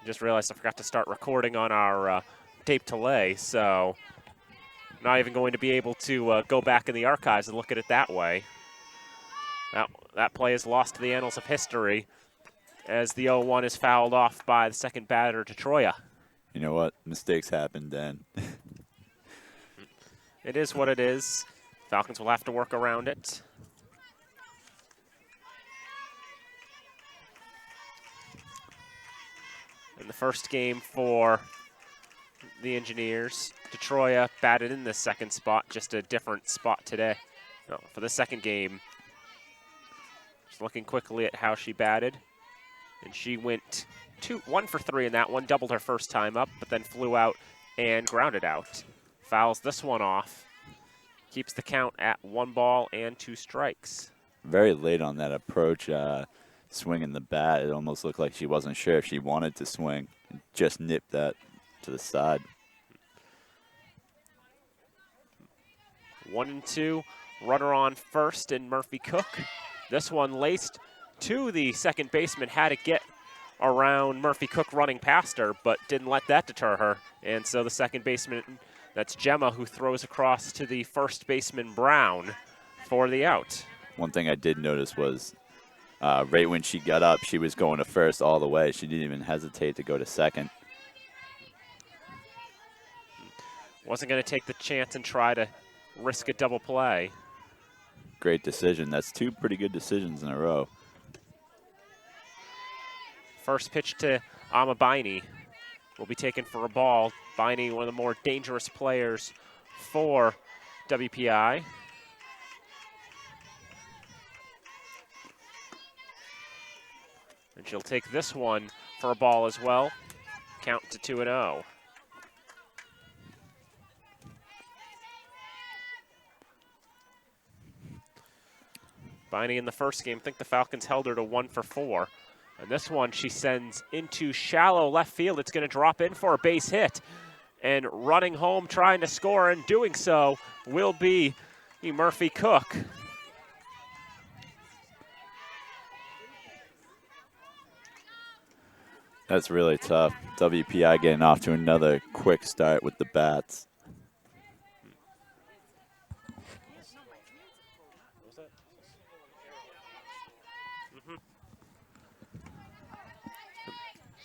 Just realized I forgot to start recording on our tape delay, so not even going to be able to go back in the archives and look at it that way. That play is lost to the annals of history as the 0-1 is fouled off by the second batter, Detroya. You know what? Mistakes happen, Dan. It is what it is. Falcons will have to work around it. In the first game for the Engineers, Detroya batted in the second spot, just a different spot today. No, for the second game, just looking quickly at how she batted, and she went 1 for 3 in that one, doubled her first time up, but then flew out and grounded out. Fouls this one off, keeps the count at 1 ball and 2 strikes. Very late on that approach, swinging the bat. It almost looked like she wasn't sure if she wanted to swing. Just nipped that to the side. 1-2, runner on first and Murphy Cook. This one laced to the second baseman, had to get around Murphy Cook running past her, but didn't let that deter her. And so the second baseman, that's Gemma, who throws across to the first baseman, Brown, for the out. One thing I did notice was right when she got up, she was going to first all the way. She didn't even hesitate to go to second. Wasn't going to take the chance and try to risk a double play. Great decision. That's 2 pretty good decisions in a row. First pitch to Amabaini will be taken for a ball. Baini, one of the more dangerous players for WPI. And she'll take this one for a ball as well. Count to 2-0. Baini in the first game, I think the Falcons held her to 1 for 4. And this one she sends into shallow left field. It's going to drop in for a base hit. And running home trying to score, and doing so will be Murphy Cook. That's really tough. WPI getting off to another quick start with the bats.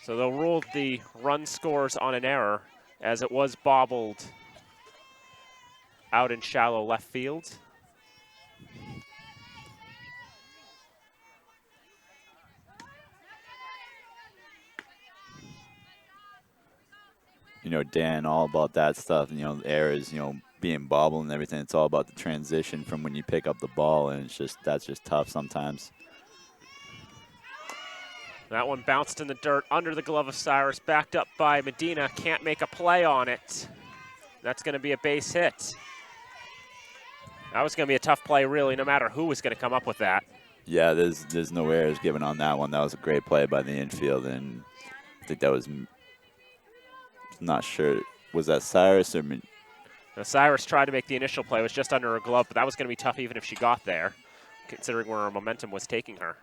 So they'll rule the run scores on an error, as it was bobbled out in shallow left field. You know, Dan, all about that stuff. You know, errors, being bobbled and everything. It's all about the transition from when you pick up the ball, and that's just tough sometimes. That one bounced in the dirt under the glove of Cyrus, backed up by Medina, can't make a play on it. That's going to be a base hit. That was going to be a tough play, really, no matter who was going to come up with that. Yeah, there's no errors given on that one. That was a great play by the infield, and I think that was, not sure, was that Cyrus or? Now, Cyrus tried to make the initial play, it was just under her glove, but that was going to be tough even if she got there, considering where her momentum was taking her.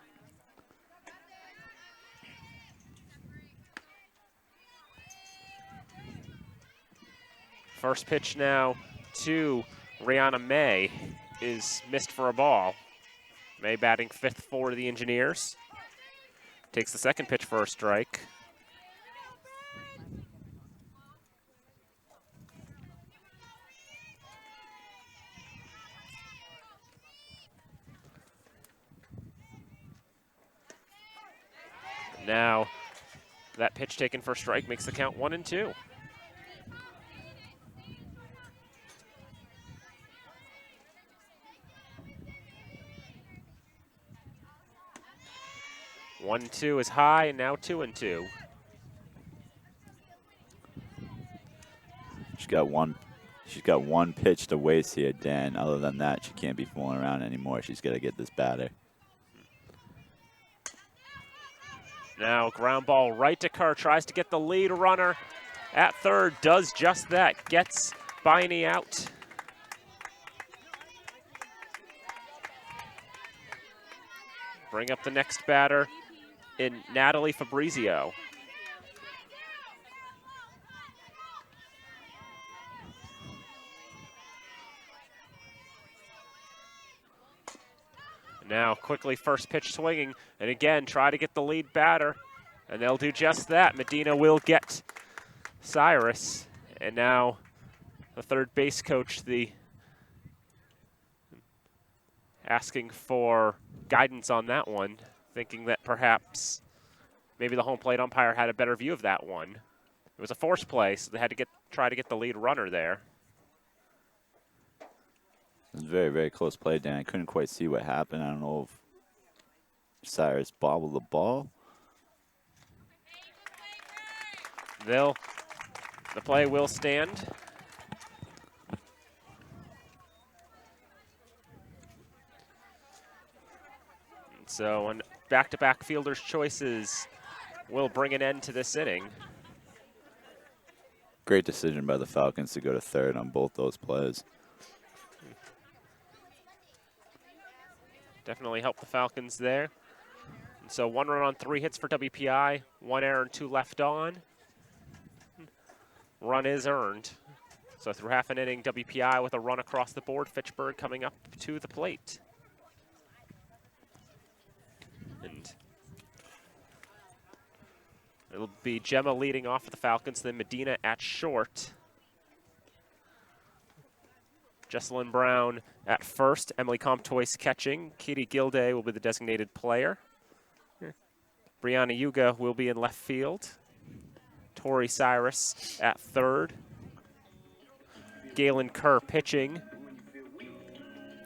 First pitch now to Rihanna May is missed for a ball. May batting 5th for the Engineers. Takes the second pitch for a strike. Now that pitch taken for a strike makes the count 1-2. One, 2 is high, and now 2-2. She's got one pitch to waste here, Dan. Other than that, she can't be fooling around anymore. She's got to get this batter. Now ground ball right to Kerr, tries to get the lead runner at third, does just that, gets Baini out. Bring up the next batter in Natalie Fabrizio. Now quickly first pitch swinging, and again try to get the lead batter, and they'll do just that. Medina will get Cyrus, and now the third base coach asking for guidance on that one, thinking that perhaps maybe the home plate umpire had a better view of that one. It was a force play, so they had to try to get the lead runner there. It was very, very close play, Dan. I couldn't quite see what happened. I don't know if Cyrus bobbled the ball. The play will stand. So on back-to-back fielders' choices will bring an end to this inning. Great decision by the Falcons to go to third on both those plays. Definitely helped the Falcons there. And so 1 run on 3 hits for WPI, 1 error and 2 left on. Run is earned. So through half an inning, WPI with a run across the board. Fitchburg coming up to the plate. And it'll be Gemma leading off for the Falcons, then Medina at short. Jesselyn Brown at first, Emily Comtois catching. Katie Gilday will be the designated player. Brianna Yuga will be in left field. Tori Cyrus at third. Galen Kerr pitching.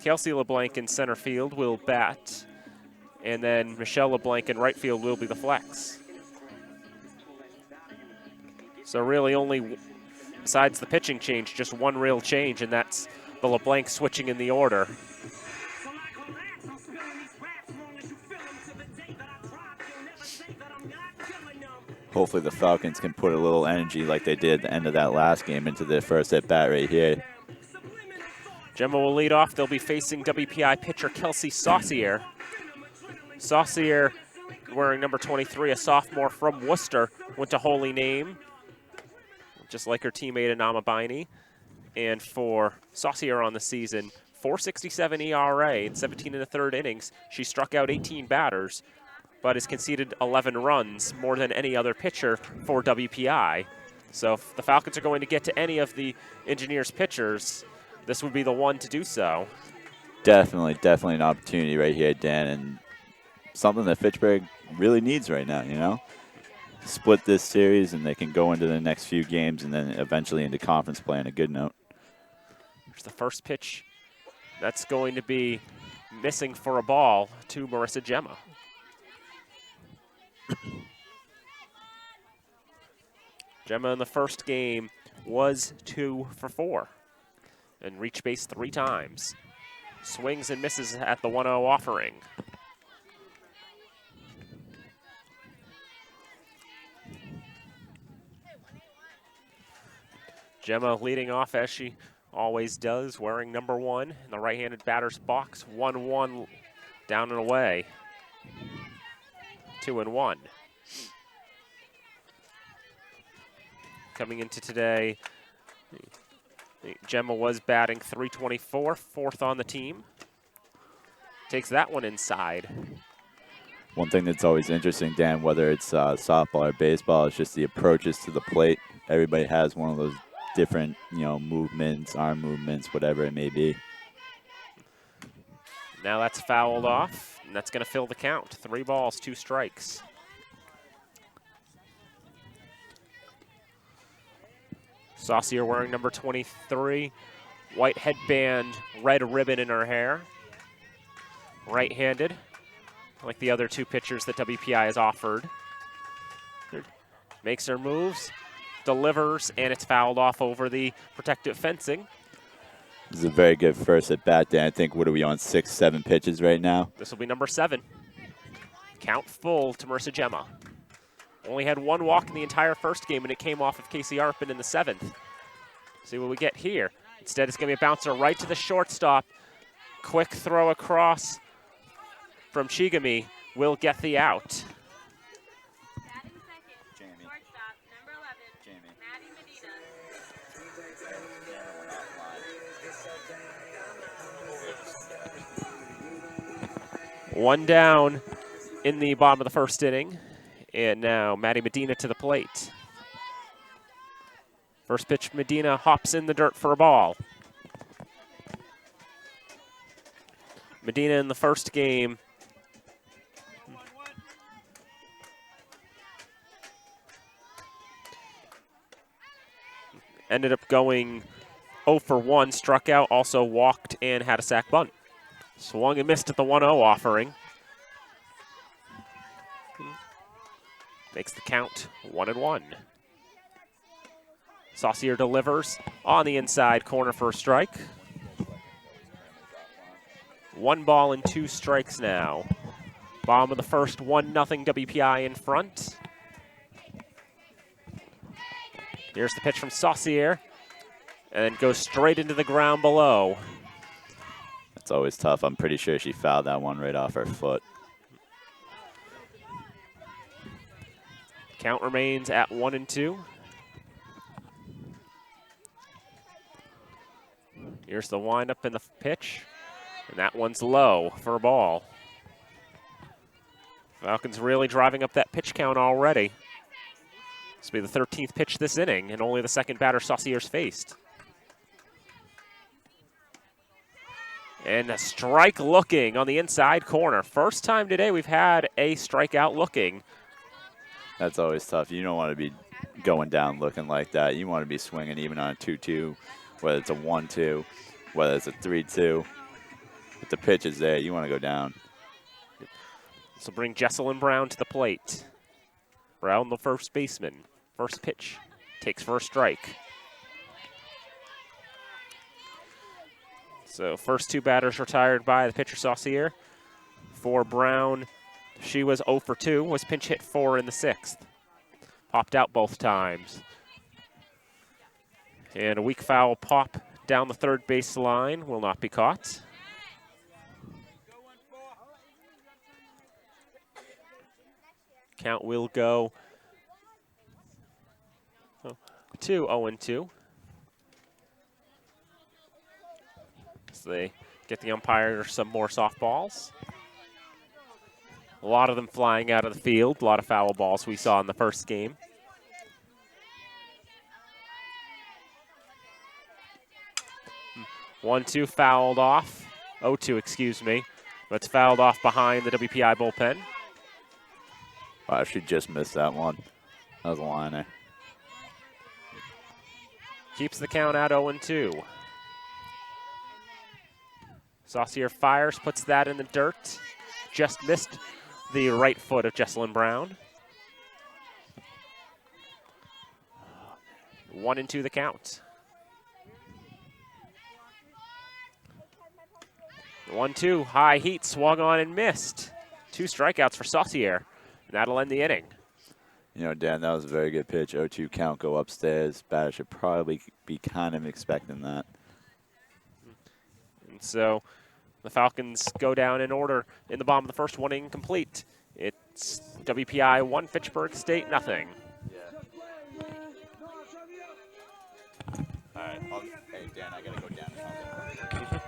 Kelsey LeBlanc in center field will bat. And then Michelle LeBlanc in right field will be the flex. So really only, besides the pitching change, just one real change, and that's the LeBlanc switching in the order. Hopefully the Falcons can put a little energy like they did at the end of that last game into their first at-bat right here. Gemma will lead off. They'll be facing WPI pitcher Kelsey Saucier. Saucier, wearing number 23, a sophomore from Worcester, went to Holy Name, just like her teammate Anama Baini. And for Saucier on the season, .467 ERA in 17 1/3 innings. She struck out 18 batters, but has conceded 11 runs, more than any other pitcher for WPI. So if the Falcons are going to get to any of the Engineers pitchers, this would be the one to do so. Definitely an opportunity right here, Dan, and something that Fitchburg really needs right now, you know? Split this series, and they can go into the next few games and then eventually into conference play on a good note. Here's the first pitch. That's going to be missing for a ball to Marissa Gemma. Gemma in the first game was 2 for 4 and reached base 3 times. Swings and misses at the 1-0 offering. Gemma leading off as she always does, wearing number 1 in the right-handed batter's box. 1-1 down and away. 2-1. Coming into today, Gemma was batting .324, 4th on the team. Takes that one inside. One thing that's always interesting, Dan, whether it's softball or baseball, is just the approaches to the plate. Everybody has one of those different, movements, arm movements, whatever it may be. Now that's fouled off, and that's going to fill the count. 3 balls, 2 strikes. Saucier wearing number 23, white headband, red ribbon in her hair. Right-handed, like the other 2 pitchers that WPI has offered. Makes her moves, delivers, and it's fouled off over the protective fencing. This is a very good first at bat, Dan. I think, what are we on, 6, 7 pitches right now? This will be number 7. Count full to Marissa Gemma. Only had 1 walk in the entire first game, and it came off of Casey Arpin in the 7th. See what we get here. Instead, it's going to be a bouncer right to the shortstop. Quick throw across from Chigami will get the out. One down in the bottom of the first inning. And now Maddie Medina to the plate. First pitch, Medina hops in the dirt for a ball. Medina in the first game ended up going 0 for 1, struck out, also walked and had a sac bunt. Swung and missed at the 1-0 offering. Makes the count 1-1. Saucier delivers on the inside corner for a strike. 1 ball and 2 strikes now. Bottom of the first, 1-0 WPI in front. Here's the pitch from Saucier, and then goes straight into the ground below. That's always tough. I'm pretty sure she fouled that one right off her foot. Count remains at 1-2. Here's the windup in the pitch, and that one's low for a ball. Falcons really driving up that pitch count already. This will be the 13th pitch this inning, and only the second batter Saucier's faced. And a strike looking on the inside corner. First time today we've had a strikeout looking. That's always tough. You don't want to be going down looking like that. You want to be swinging even on a 2-2, whether it's a 1-2, whether it's a 3-2. If the pitch is there, you want to go down. This will bring Jesselyn Brown to the plate. Brown, the first baseman. First pitch, takes first strike. So first 2 batters retired by the pitcher Saucier. For Brown, she was 0 for 2, was pinch hit 4 in the 6th. Popped out both times. And a weak foul pop down the third base line will not be caught. Count will go to 0-2. So they get the umpire some more softballs. A lot of them flying out of the field. A lot of foul balls we saw in the first game. One-two fouled off. 0-2, excuse me. But it's fouled off behind the WPI bullpen. Wow, she just missed that one. That was a liner. Keeps the count at 0-2. Saucier fires, puts that in the dirt. Just missed the right foot of Jesselyn Brown. 1-2 the count. 1-2, high heat, swung on and missed. 2 strikeouts for Saucier, and that'll end the inning. You know, Dan, that was a very good pitch. 0-2 count, go upstairs. Batter should probably be kind of expecting that. And so the Falcons go down in order in the bottom of the first, 1 incomplete. It's WPI 1, Fitchburg State 0. Yeah. All right. Hey, Dan, I got to go down and help.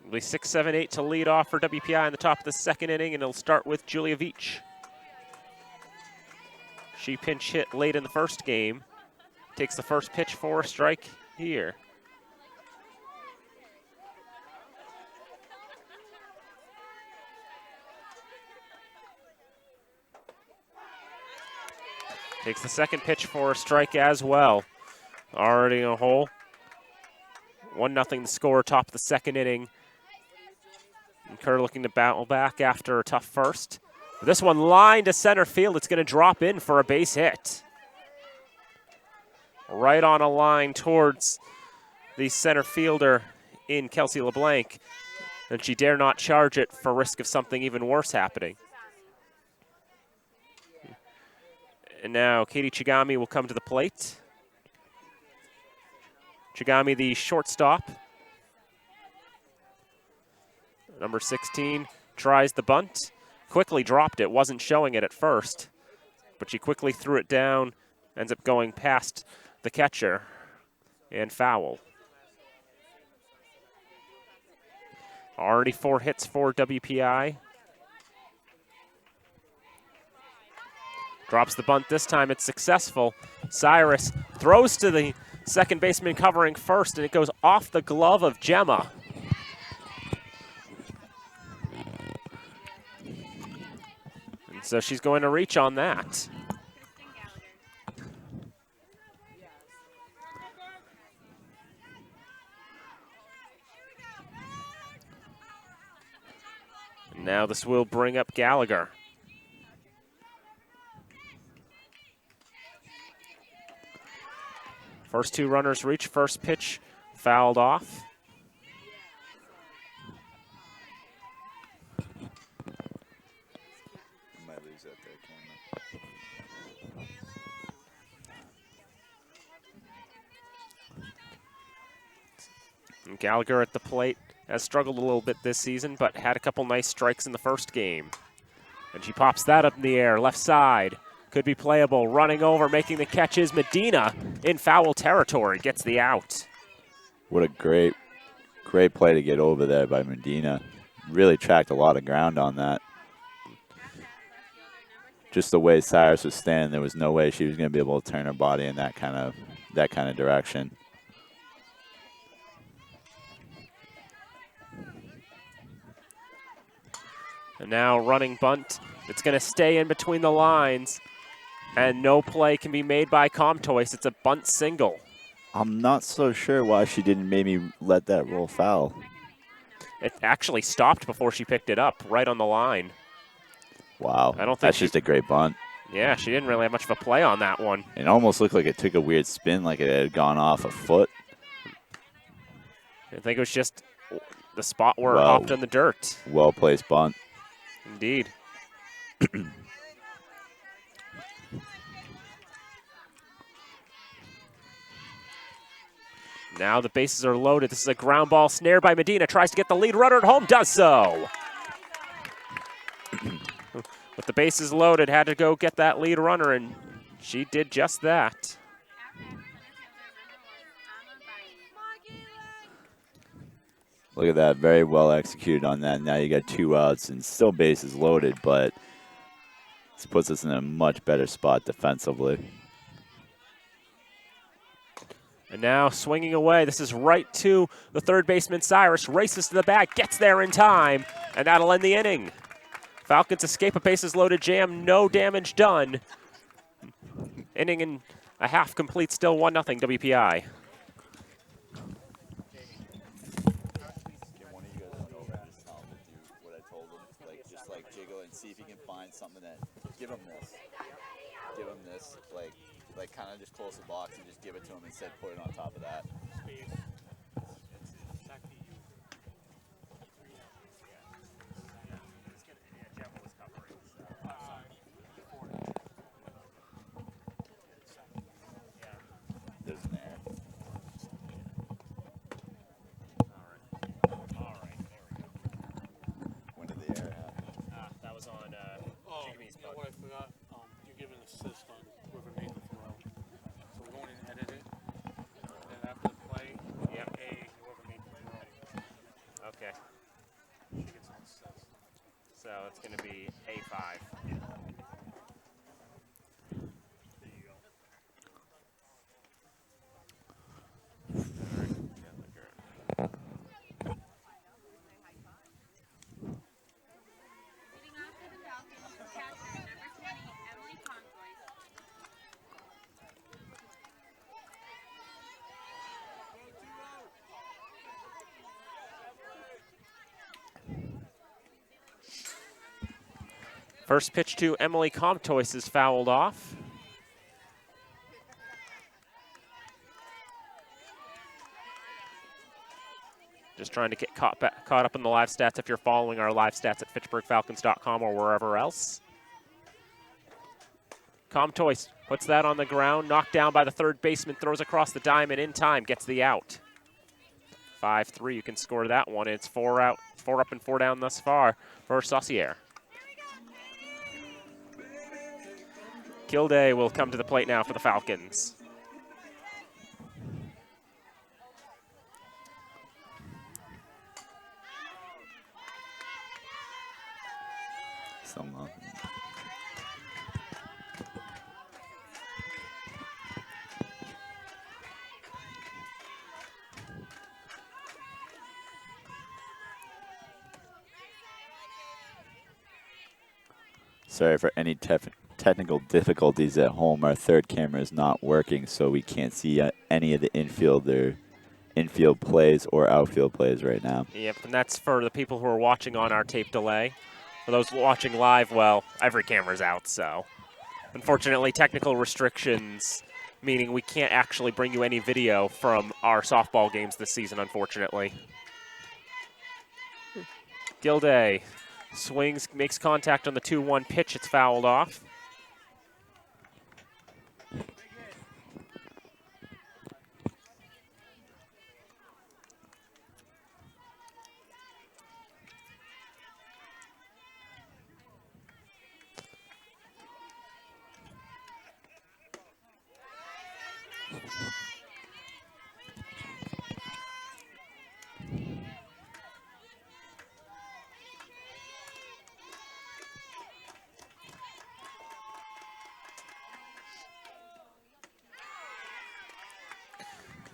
It'll be 6-7-8 to lead off for WPI in the top of the second inning, and it'll start with Julia Veach. She pinch hit late in the first game. Takes the first pitch for a strike here. Takes the second pitch for a strike as well. Already in a hole. 1-0 the score, top of the second inning. And Kerr looking to battle back after a tough first. This one lined to center field. It's going to drop in for a base hit. Right on a line towards the center fielder in Kelsey LeBlanc. And she dare not charge it for risk of something even worse happening. And now Katie Chigami will come to the plate. Chigami, the shortstop. Number 16 tries the bunt. Quickly dropped it, wasn't showing it at first. But she quickly threw it down, ends up going past the catcher and foul. Already 4 hits for WPI. Drops the bunt this time, it's successful. Cyrus throws to the second baseman covering first, and it goes off the glove of Gemma. And so she's going to reach on that. And now this will bring up Gallagher. First 2 runners reach, first pitch fouled off. Might lose that there, And Gallagher at the plate has struggled a little bit this season, but had a couple nice strikes in the first game. And she pops that up in the air, left side. Could be playable, running over, making the catch is Medina in foul territory, gets the out. What a great play to get over there by Medina. Really tracked a lot of ground on that. Just the way Cyrus was standing, there was no way she was going to be able to turn her body in that kind of direction. And now running bunt. It's going to stay in between the lines. And no play can be made by Comtois. It's a bunt single. I'm not so sure why she didn't maybe let that roll foul. It actually stopped before she picked it up, right on the line. Wow. I don't think that's just a great bunt. Yeah, she didn't really have much of a play on that one. It almost looked like it took a weird spin, like it had gone off a foot. I think it was just the spot where it hopped in the dirt. Well-placed bunt. Indeed. Now the bases are loaded. This is a ground ball snare by Medina. Tries to get the lead runner at home. Does so. With the bases loaded, had to go get that lead runner, and she did just that. Look at that. Very well executed on that. Now you got 2 outs and still bases loaded, but this puts us in a much better spot defensively. And now swinging away. This is right to the third baseman, Cyrus. Races to the bag, gets there in time, and that'll end the inning. Falcons escape a bases-loaded jam, no damage done. Inning and a half complete, still 1-0 WPI. See if you can find something that, give him this, like kind of just close the box and just give it to him instead of put it on top of that. There's an air. When did the air happen? That was on Jimmy's butt. What I forgot, you're giving assist on whoever made the throw. So we're going and edit it. And then after the play, whoever made the throw. Okay. She gets an assist. So it's going to be A5. There you go. First pitch to Emily Comtois is fouled off. Just trying to get caught up in the live stats if you're following our live stats at FitchburgFalcons.com or wherever else. Comtois puts that on the ground, knocked down by the third baseman, throws across the diamond in time, gets the out. 5-3, you can score that one. It's 4 out, 4 up and 4 down thus far for Saucier. Kilday will come to the plate now for the Falcons. Sorry for any technical difficulties at home. Our third camera is not working, so we can't see any of the infield plays or outfield plays right now. Yep, and that's for the people who are watching on our tape delay. For those watching live, well, every camera's out, so. Unfortunately, technical restrictions, meaning we can't actually bring you any video from our softball games this season, unfortunately. Gilday swings, makes contact on the 2-1 pitch. It's fouled off.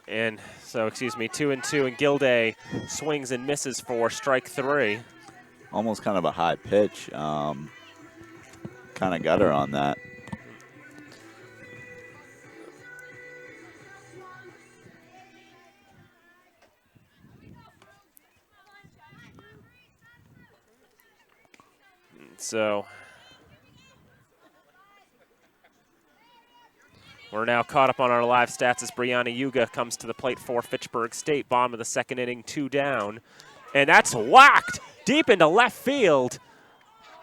And so, 2-2, and Gilday swings and misses for strike 3. Almost kind of a high pitch. Kind of got her on that. So we're now caught up on our live stats as Brianna Yuga comes to the plate for Fitchburg State. Bottom of the second inning, 2 down. And that's whacked deep into left field.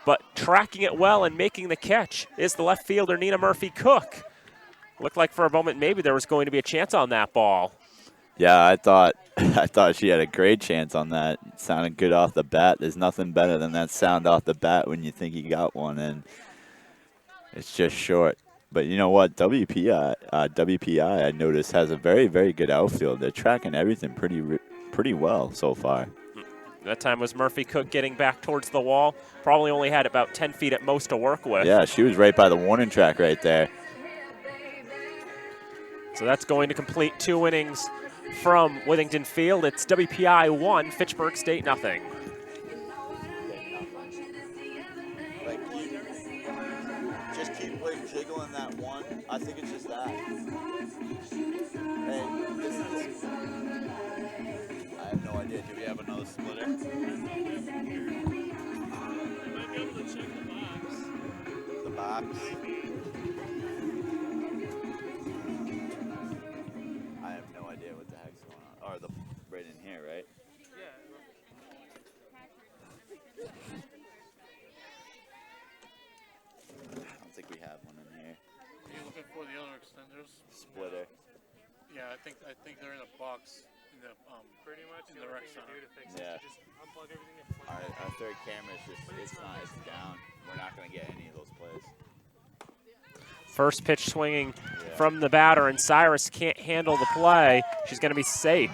But tracking it well and making the catch is the left fielder, Nina Murphy-Cook. Looked like for a moment maybe there was going to be a chance on that ball. Yeah, I thought she had a great chance on that. It sounded good off the bat. There's nothing better than that sound off the bat when you think you got one, and it's just short. But you know what? WPI I noticed has a very, very good outfield. They're tracking everything pretty well so far. That time was Murphy-Cook getting back towards the wall. Probably only had about 10 feet at most to work with. Yeah, she was right by the warning track right there. So that's going to complete 2 innings from Withington Field. It's WPI 1, Fitchburg State nothing. Just keep jiggling that one. I think it's just that. Hey, I have no idea. Do we have another splitter? You might be able to check the box. The box? I have no idea what the heck's going on. Or right in here, right? Yeah. I don't think we have one in here. Are you looking for the other extenders? Splitter. Yeah, I think they're in a box in the Pretty much in the the only rec thing to center. do to fix Yeah. it is to just unplug everything and plug it. Our third camera is it's down. We're not going to get any of those plays. First pitch swinging from the batter, and Cyrus can't handle the play. She's going to be safe.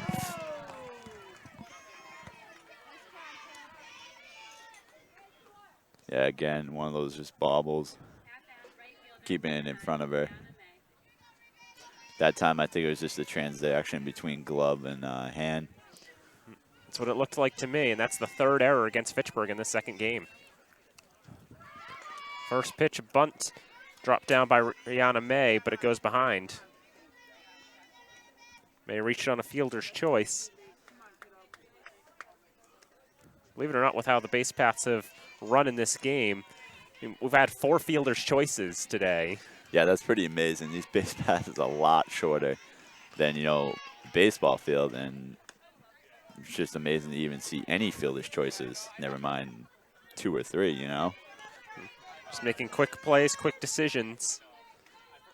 Yeah, again, one of those just bobbles. Keeping it in front of her. That time, I think it was just a transaction between glove and hand. That's what it looked like to me, and that's the 3rd error against Fitchburg in this second game. First pitch, a bunt, dropped down by Rihanna May, but it goes behind. May reached on a fielder's choice. Believe it or not, with how the base paths have run in this game, We've had 4 fielders' choices today. Yeah, that's pretty amazing. These base paths are a lot shorter than, baseball field, and it's just amazing to even see any fielder's choices, never mind 2 or 3, Just making quick plays, quick decisions.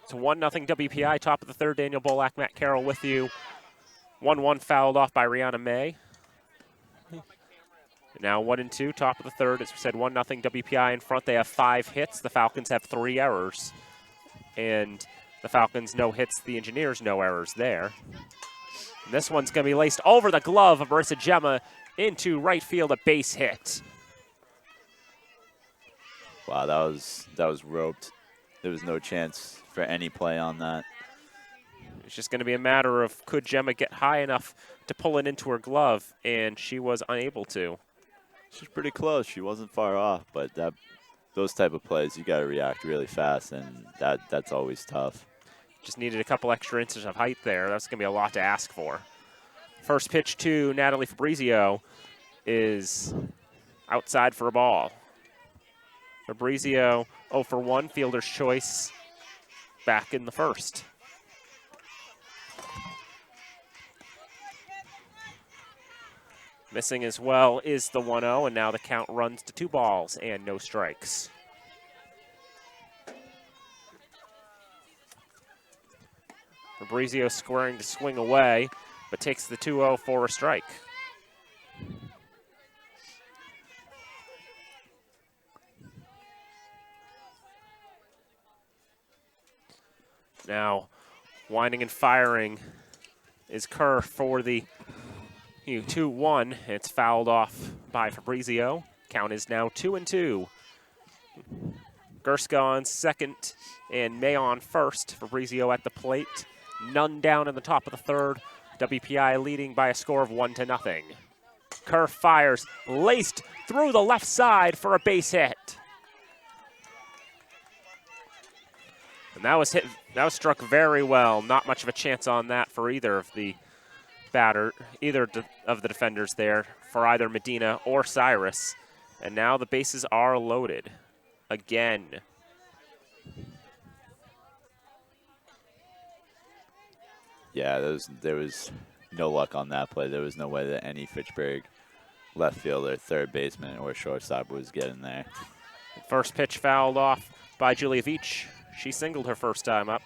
It's 1-0 WPI, top of the third. Daniel Bolak, Matt Carroll with you. 1-1 fouled off by Rihanna May. Now 1-2, top of the third. As we said, 1-0 WPI in front. They have 5 hits. The Falcons have 3 errors. And the Falcons, no hits. The Engineers, no errors there. And this one's going to be laced over the glove of Marissa Gemma into right field, a base hit. Wow, that was roped. There was no chance for any play on that. It's just going to be a matter of could Gemma get high enough to pull it into her glove, and she was unable to. She's pretty close. She wasn't far off, but those type of plays, you got to react really fast, and that's always tough. Just needed a couple extra inches of height there. That's going to be a lot to ask for. First pitch to Natalie Fabrizio is outside for a ball. Fabrizio 0 for 1, fielder's choice back in the first. Missing as well is the 1-0, and now the count runs to 2 balls and no strikes. Fabrizio squaring to swing away, but takes the 2-0 for a strike. Now, winding and firing is Kerr for the 2-1. It's fouled off by Fabrizio. Count is now 2-2. Gerska on second and May on first. Fabrizio at the plate. None down in the top of the third. WPI leading by a score of 1-0. Kerr fires, laced through the left side for a base hit. And that was struck very well. Not much of a chance on that for either of the of the defenders there, for either Medina or Cyrus. And now the bases are loaded again. Yeah, there was no luck on that play. There was no way that any Fitchburg left fielder, third baseman, or shortstop was getting there. First pitch fouled off by Julia Veach. She singled her first time up.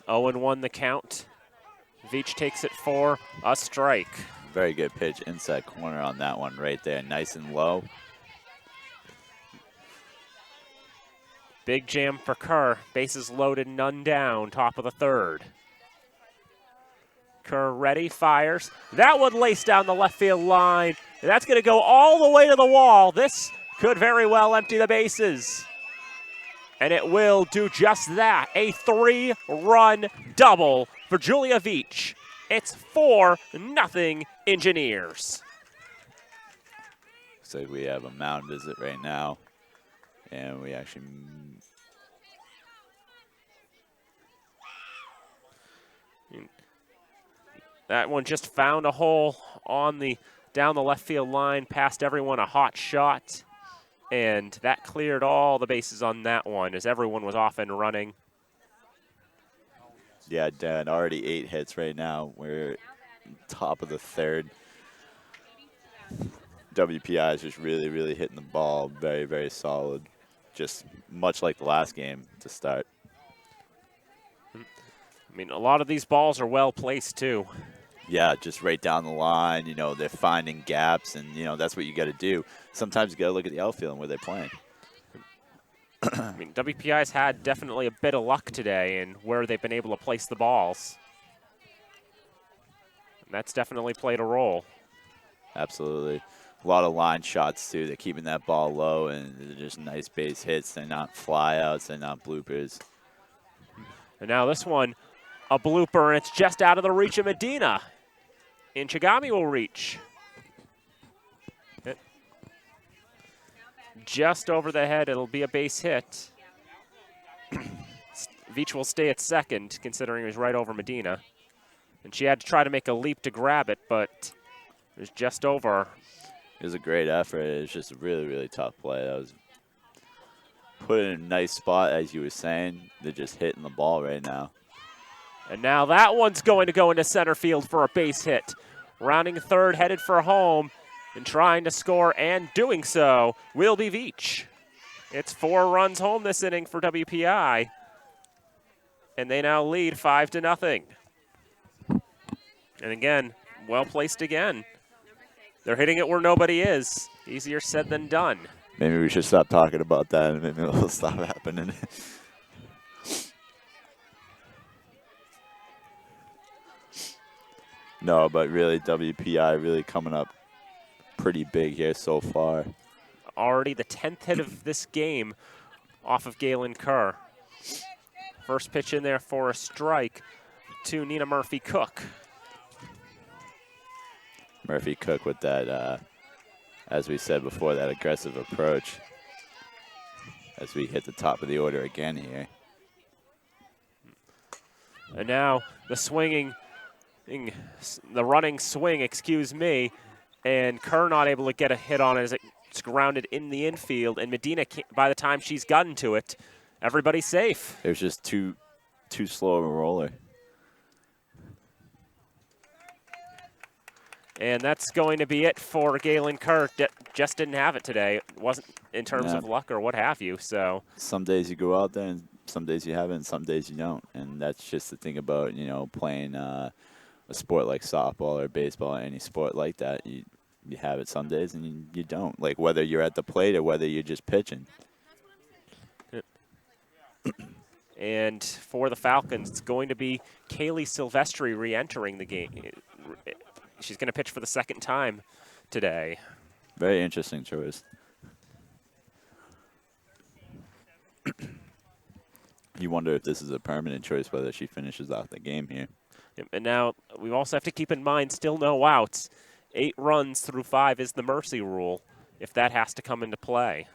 Owen won the count. Veach takes it for a strike. Very good pitch inside corner on that one right there. Nice and low. Big jam for Kerr. Bases loaded, none down, top of the third. Kerr ready, fires. That one laced down the left field line. And that's going to go all the way to the wall. This could very well empty the bases. And it will do just that. A 3-run double for Julia Veach. It's 4-0 Engineers. Looks like we have a mound visit right now. And we actually... That one just found a hole on down the left field line, past everyone, a hot shot. And that cleared all the bases on that one as everyone was off and running. Yeah, Dan, already 8 hits right now. We're top of the third. WPI is just really, really hitting the ball. Very, very solid. Just much like the last game to start. I mean, a lot of these balls are well placed, too. Yeah, just right down the line. You know, they're finding gaps, and, you know, that's what you got to do. Sometimes you got to look at the outfield and where they're playing. I mean, WPI's had definitely a bit of luck today in where they've been able to place the balls. And that's definitely played a role. Absolutely. A lot of line shots, too. They're keeping that ball low, and they're just nice base hits. They're not flyouts. They're not bloopers. And now this one, a blooper, and it's just out of the reach of Medina. And Chigami will reach. Just over the head, it'll be a base hit. Veach will stay at second, considering he was right over Medina. And she had to try to make a leap to grab it, but it was just over. It was a great effort. It was just a really, really tough play. That was put in a nice spot, as you were saying. They're just hitting the ball right now. And now that one's going to go into center field for a base hit. Rounding third, headed for home, and trying to score, and doing so will be Veach. It's 4 runs home this inning for WPI, and they now lead 5-0. And again, well placed again. They're hitting it where nobody is. Easier said than done. Maybe we should stop talking about that and maybe it'll stop happening. No, but really, WPI really coming up pretty big here so far. Already the 10th hit of this game off of Galen Kerr. First pitch in there for a strike to Nina Murphy-Cook. Murphy-Cook with that, as we said before, that aggressive approach as we hit the top of the order again here. And now the running swing, excuse me, and Kerr not able to get a hit on it as it's grounded in the infield, and Medina, by the time she's gotten to it, everybody's safe. It was just too slow of a roller. And that's going to be it for Galen Kerr. Just didn't have it today. It wasn't in terms of luck or what have you. So some days you go out there and some days you have it and some days you don't. And that's just the thing about, playing a sport like softball or baseball or any sport like that. You have it some days and you don't. Like whether you're at the plate or whether you're just pitching. And for the Falcons, it's going to be Kaylee Silvestri re-entering the game. She's going to pitch for the second time today. Very interesting choice. You wonder if this is a permanent choice, whether she finishes off the game here. And now we also have to keep in mind, still no outs. 8 runs through 5 is the mercy rule, if that has to come into play.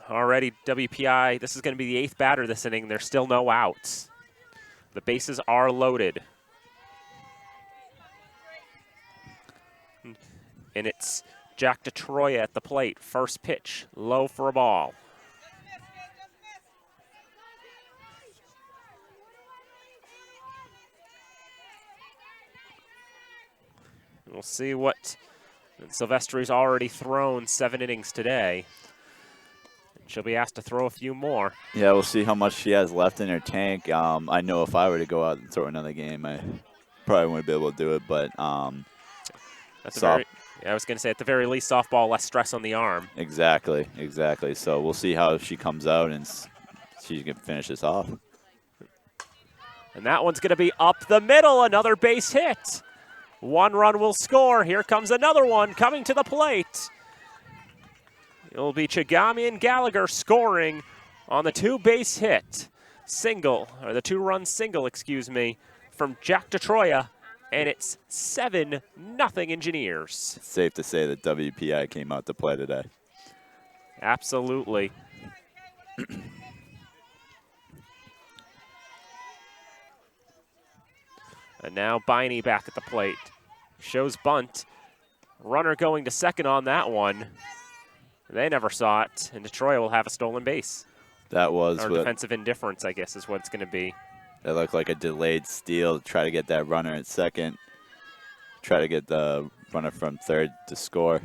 Already, WPI, this is going to be the 8th batter this inning. There's still no outs. The bases are loaded. And it's Jack DeTroya at the plate. First pitch, low for a ball. We'll see what Silvestri's already thrown 7 innings today. She'll be asked to throw a few more. Yeah, we'll see how much she has left in her tank. I know if I were to go out and throw another game, I probably wouldn't be able to do it. But that's I was going to say, at the very least, softball, less stress on the arm. Exactly. So we'll see how she comes out and she can finish this off. And that one's going to be up the middle, another base hit. 1 run will score. Here comes another one coming to the plate. It'll be Chigami and Gallagher scoring on the 2-base hit. The 2-run single, excuse me, from Jack DeTroya, and it's 7-0 Engineers. It's safe to say that WPI came out to play today. Absolutely. And now Biney back at the plate. Shows bunt. Runner going to second on that one. They never saw it, and Detroit will have a stolen base. That was or defensive indifference, I guess, is what it's going to be. That looked like a delayed steal to try to get that runner at second. Try to get the runner from third to score.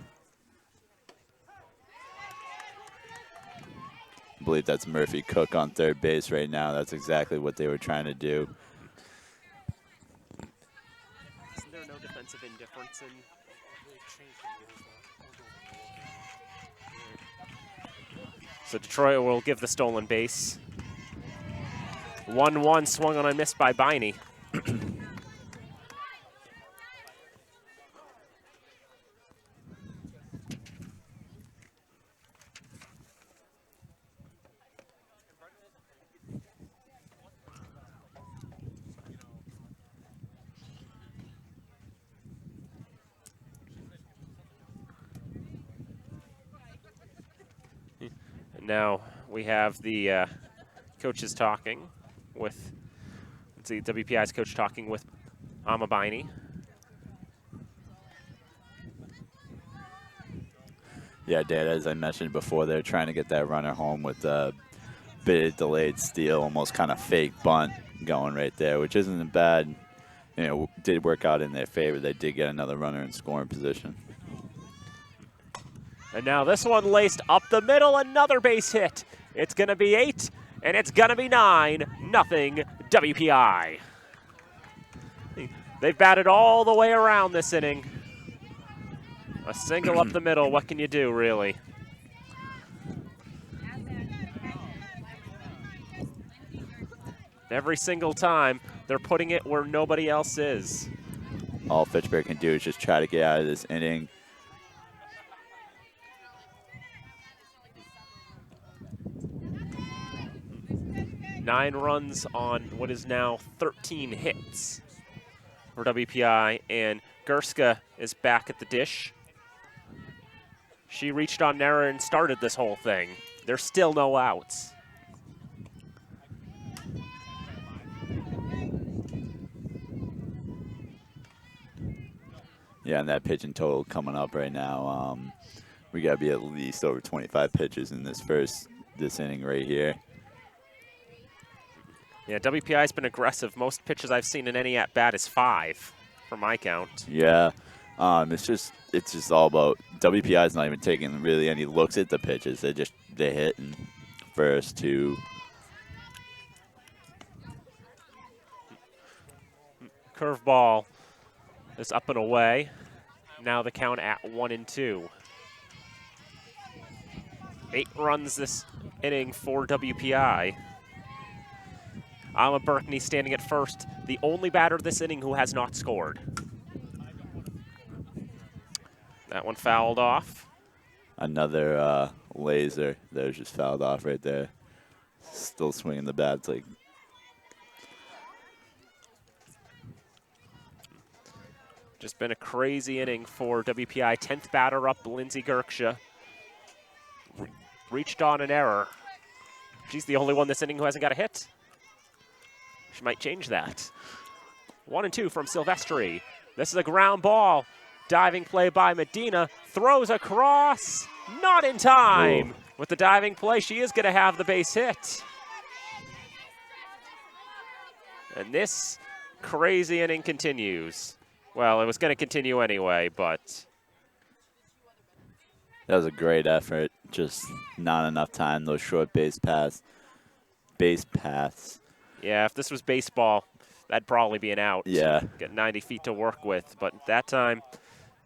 I believe that's Murphy-Cook on third base right now. That's exactly what they were trying to do. Isn't there no defensive indifference in? So Detroit will give the stolen base. 1-1 swung on and missed by Biney. Now we have the coaches talking with, let's see, WPI's coach talking with Amabini. Yeah, Dad, as I mentioned before, they're trying to get that runner home with a bit of delayed steal, almost kind of fake bunt going right there, which isn't bad. You know, did work out in their favor. They did get another runner in scoring position. And now this one laced up the middle, another base hit. It's going to be 8, and it's going to be 9-0 WPI. They've batted all the way around this inning. A single up the middle, what can you do, really? Every single time, they're putting it where nobody else is. All Fitchburg can do is just try to get out of this inning. Nine runs on what is now 13 hits for WPI, and Gerska is back at the dish. She reached on error and started this whole thing. There's still no outs. Yeah, and that pitching total coming up right now. We got to be at least over 25 pitches in this inning right here. Yeah, WPI's been aggressive. Most pitches I've seen in any at-bat is 5, for my count. Yeah, it's just all about WPI's not even taking really any looks at the pitches. They're hitting first, 2. Curveball is up and away. Now the count at 1-2. 8 runs this inning for WPI. Alma Berkney standing at first, the only batter this inning who has not scored. That one fouled off. Another laser that was just fouled off right there. Still swinging the bat. It's like, just been a crazy inning for WPI. 10th batter up, Lindsay Gerksha. Reached on an error. She's the only one this inning who hasn't got a hit. She might change that. 1-2 from Silvestri. This is a ground ball. Diving play by Medina. Throws across. Not in time. Ooh. With the diving play, she is going to have the base hit. And this crazy inning continues. Well, it was going to continue anyway, but that was a great effort. Just not enough time. Those short base paths. yeah, if this was baseball, that'd probably be an out. Yeah. Get 90 feet to work with, but that time,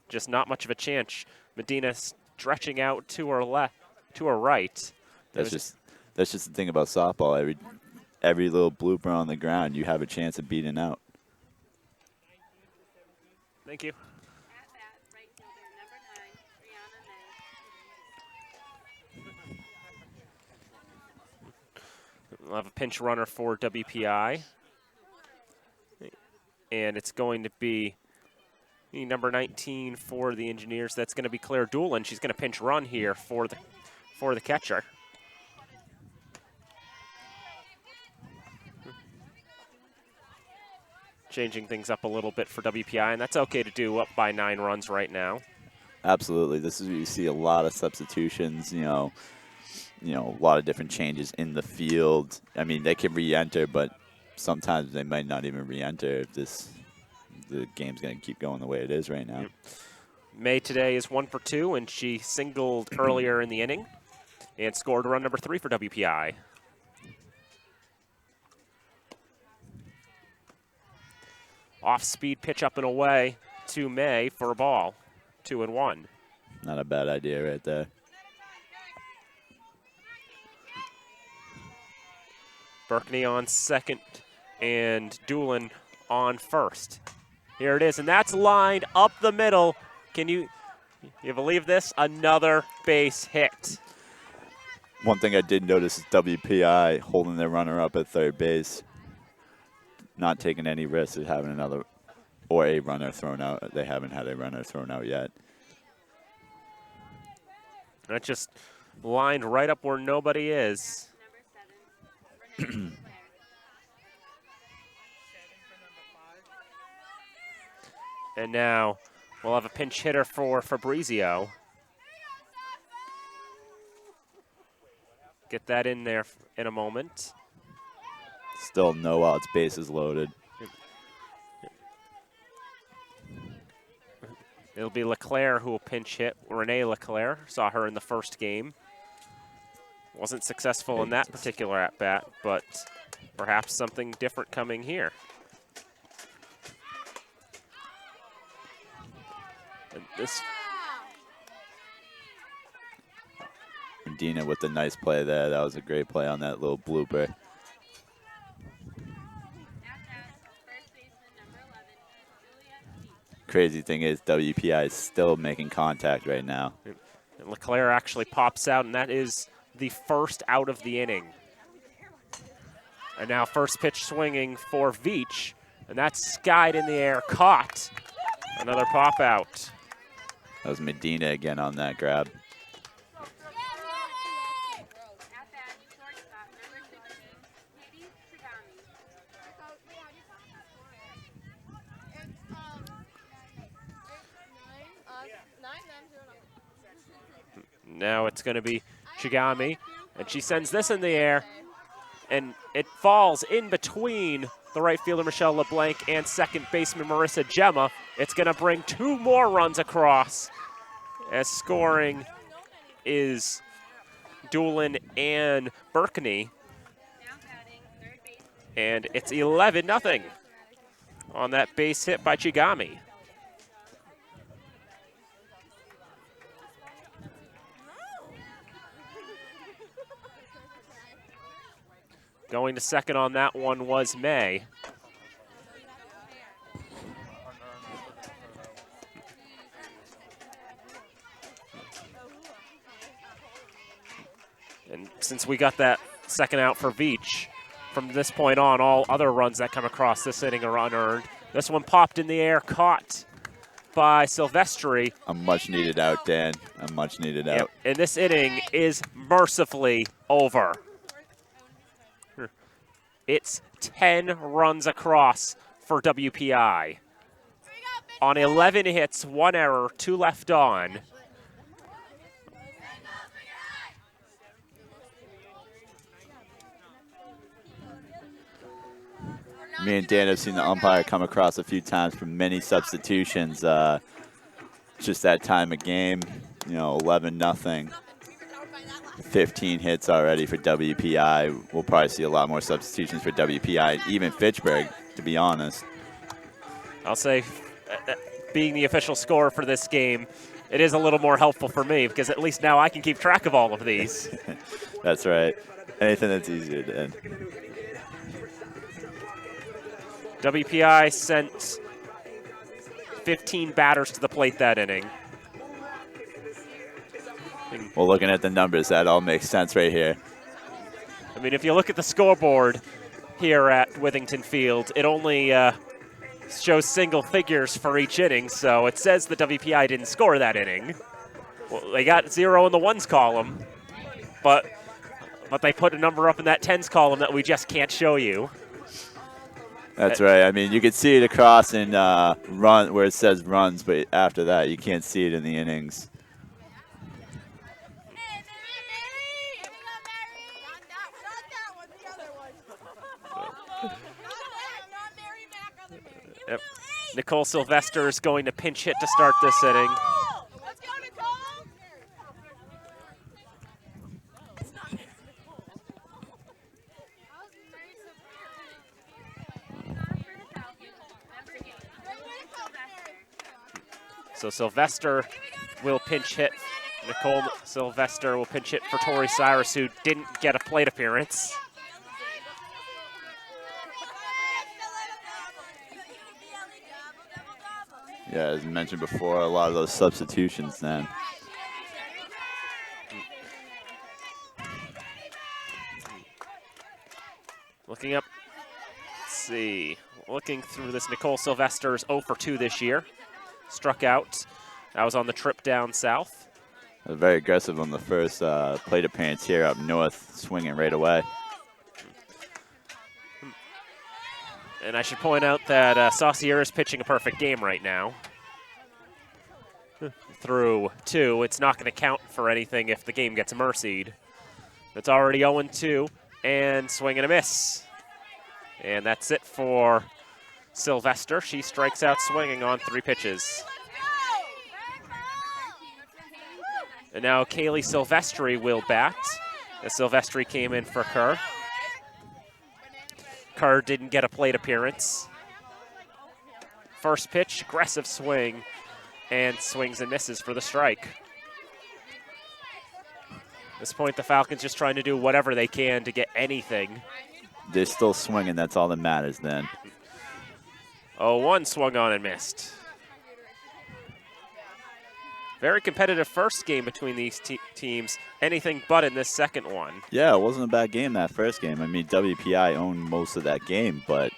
just not much of a chance. Medina stretching out to her left, to her right. That's just the thing about softball. Every little blooper on the ground, you have a chance of beating out. Thank you. We'll have a pinch runner for WPI. And it's going to be number 19 for the Engineers. That's going to be Claire Doolin. She's going to pinch run here for the catcher. Changing things up a little bit for WPI, and that's okay to do, up by 9 runs right now. Absolutely. This is where you see a lot of substitutions, you know, a lot of different changes in the field. I mean, they can re-enter, but sometimes they might not even re-enter if the game's going to keep going the way it is right now. Yep. May today is 1 for 2, and she singled earlier in the inning and scored run number 3 for WPI. Off-speed pitch up and away to May for a ball. 2-1. Not a bad idea right there. Berkney on second and Doolin on first. Here it is, and that's lined up the middle. Can you believe this? Another base hit. One thing I did notice is WPI holding their runner up at third base. Not taking any risks of having another or a runner thrown out. They haven't had a runner thrown out yet. That just lined right up where nobody is. And now we'll have a pinch hitter for Fabrizio. Get that in there in a moment. Still no outs, bases loaded. It'll be Leclerc who will pinch hit. Renee Leclerc, saw her in the first game. Wasn't successful in that particular at-bat, but perhaps something different coming here. And this Medina with the nice play there. That was a great play on that little blooper. Crazy thing is WPI is still making contact right now. and Leclerc actually pops out, and that is the first out of the inning. And now first pitch swinging for Veach, and that's skied in the air, caught. Another pop out. That was Medina again on that grab. Now it's going to be Chigami, and she sends this in the air, and it falls in between the right fielder Michelle LeBlanc and second baseman Marissa Gemma. It's going to bring 2 more runs across, as scoring is Doolin and Berkney. And it's 11-0 on that base hit by Chigami. Going to second on that one was May. And since we got that second out for Veach, from this point on, all other runs that come across this inning are unearned. This one popped in the air, caught by Silvestri. A much needed out, Dan. A much needed out. Yep. And this inning is mercifully over. It's 10 runs across for WPI. On 11 hits, 1 error, 2 left on. Me and Dan have seen the umpire come across a few times for many substitutions. Just that time of game, 11-0. 15 hits already for WPI. We'll probably see a lot more substitutions for WPI, even Fitchburg, to be honest. I'll say, being the official scorer for this game, it is a little more helpful for me because at least now I can keep track of all of these. That's right. Anything that's easier, Dan. WPI sent 15 batters to the plate that inning. Well, looking at the numbers, that all makes sense right here. I mean, if you look at the scoreboard here at Withington Field, it only shows single figures for each inning, so it says the WPI didn't score that inning. Well, they got 0 in the ones column, but they put a number up in that tens column that we just can't show you. That's right. I mean, you can see it across in run where it says runs, but after that, you can't see it in the innings. Yep. Nicole Sylvester is going to pinch hit to start this inning. So Sylvester will pinch hit. Nicole Sylvester will pinch hit for Tori Cyrus, who didn't get a plate appearance. Yeah, as mentioned before, a lot of those substitutions then. Looking up, let's see. Looking through this, Nicole Sylvester's 0 for 2 this year. Struck out. That was on the trip down south. Very aggressive on the first plate appearance here up north, swinging right away. And I should point out that Saucier is pitching a perfect game right now. Through 2, it's not going to count for anything if the game gets mercied. It's already 0-2, and swing and a miss. And that's it for Sylvester. She strikes out swinging on 3 pitches. And now Kaylee Silvestri will bat, as Silvestri came in for Kerr. Kerr didn't get a plate appearance. First pitch, aggressive swing, and swings and misses for the strike. At this point, the Falcons just trying to do whatever they can to get anything. They're still swinging. That's all that matters then. 0-1 swung on and missed. Very competitive first game between these teams. Anything but in this second one. Yeah, it wasn't a bad game that first game. I mean, WPI owned most of that game, but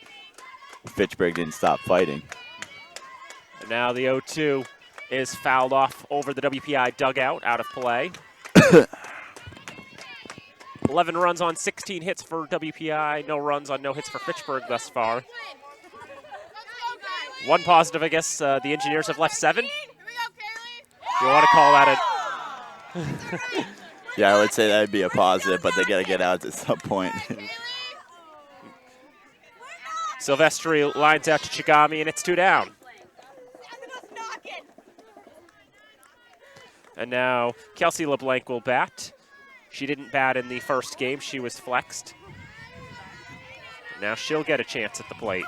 Fitchburg didn't stop fighting. And now the 0-2 is fouled off over the WPI dugout, out of play. 11 runs on 16 hits for WPI. No runs on no hits for Fitchburg thus far. One positive, I guess, the Engineers have left 7. You want to call that a... Yeah, I would say that would be a positive, but they got to get out at some point. Silvestri lines out to Chigami, and it's 2 down. And now Kelsey LeBlanc will bat. She didn't bat in the first game. She was flexed. Now she'll get a chance at the plate.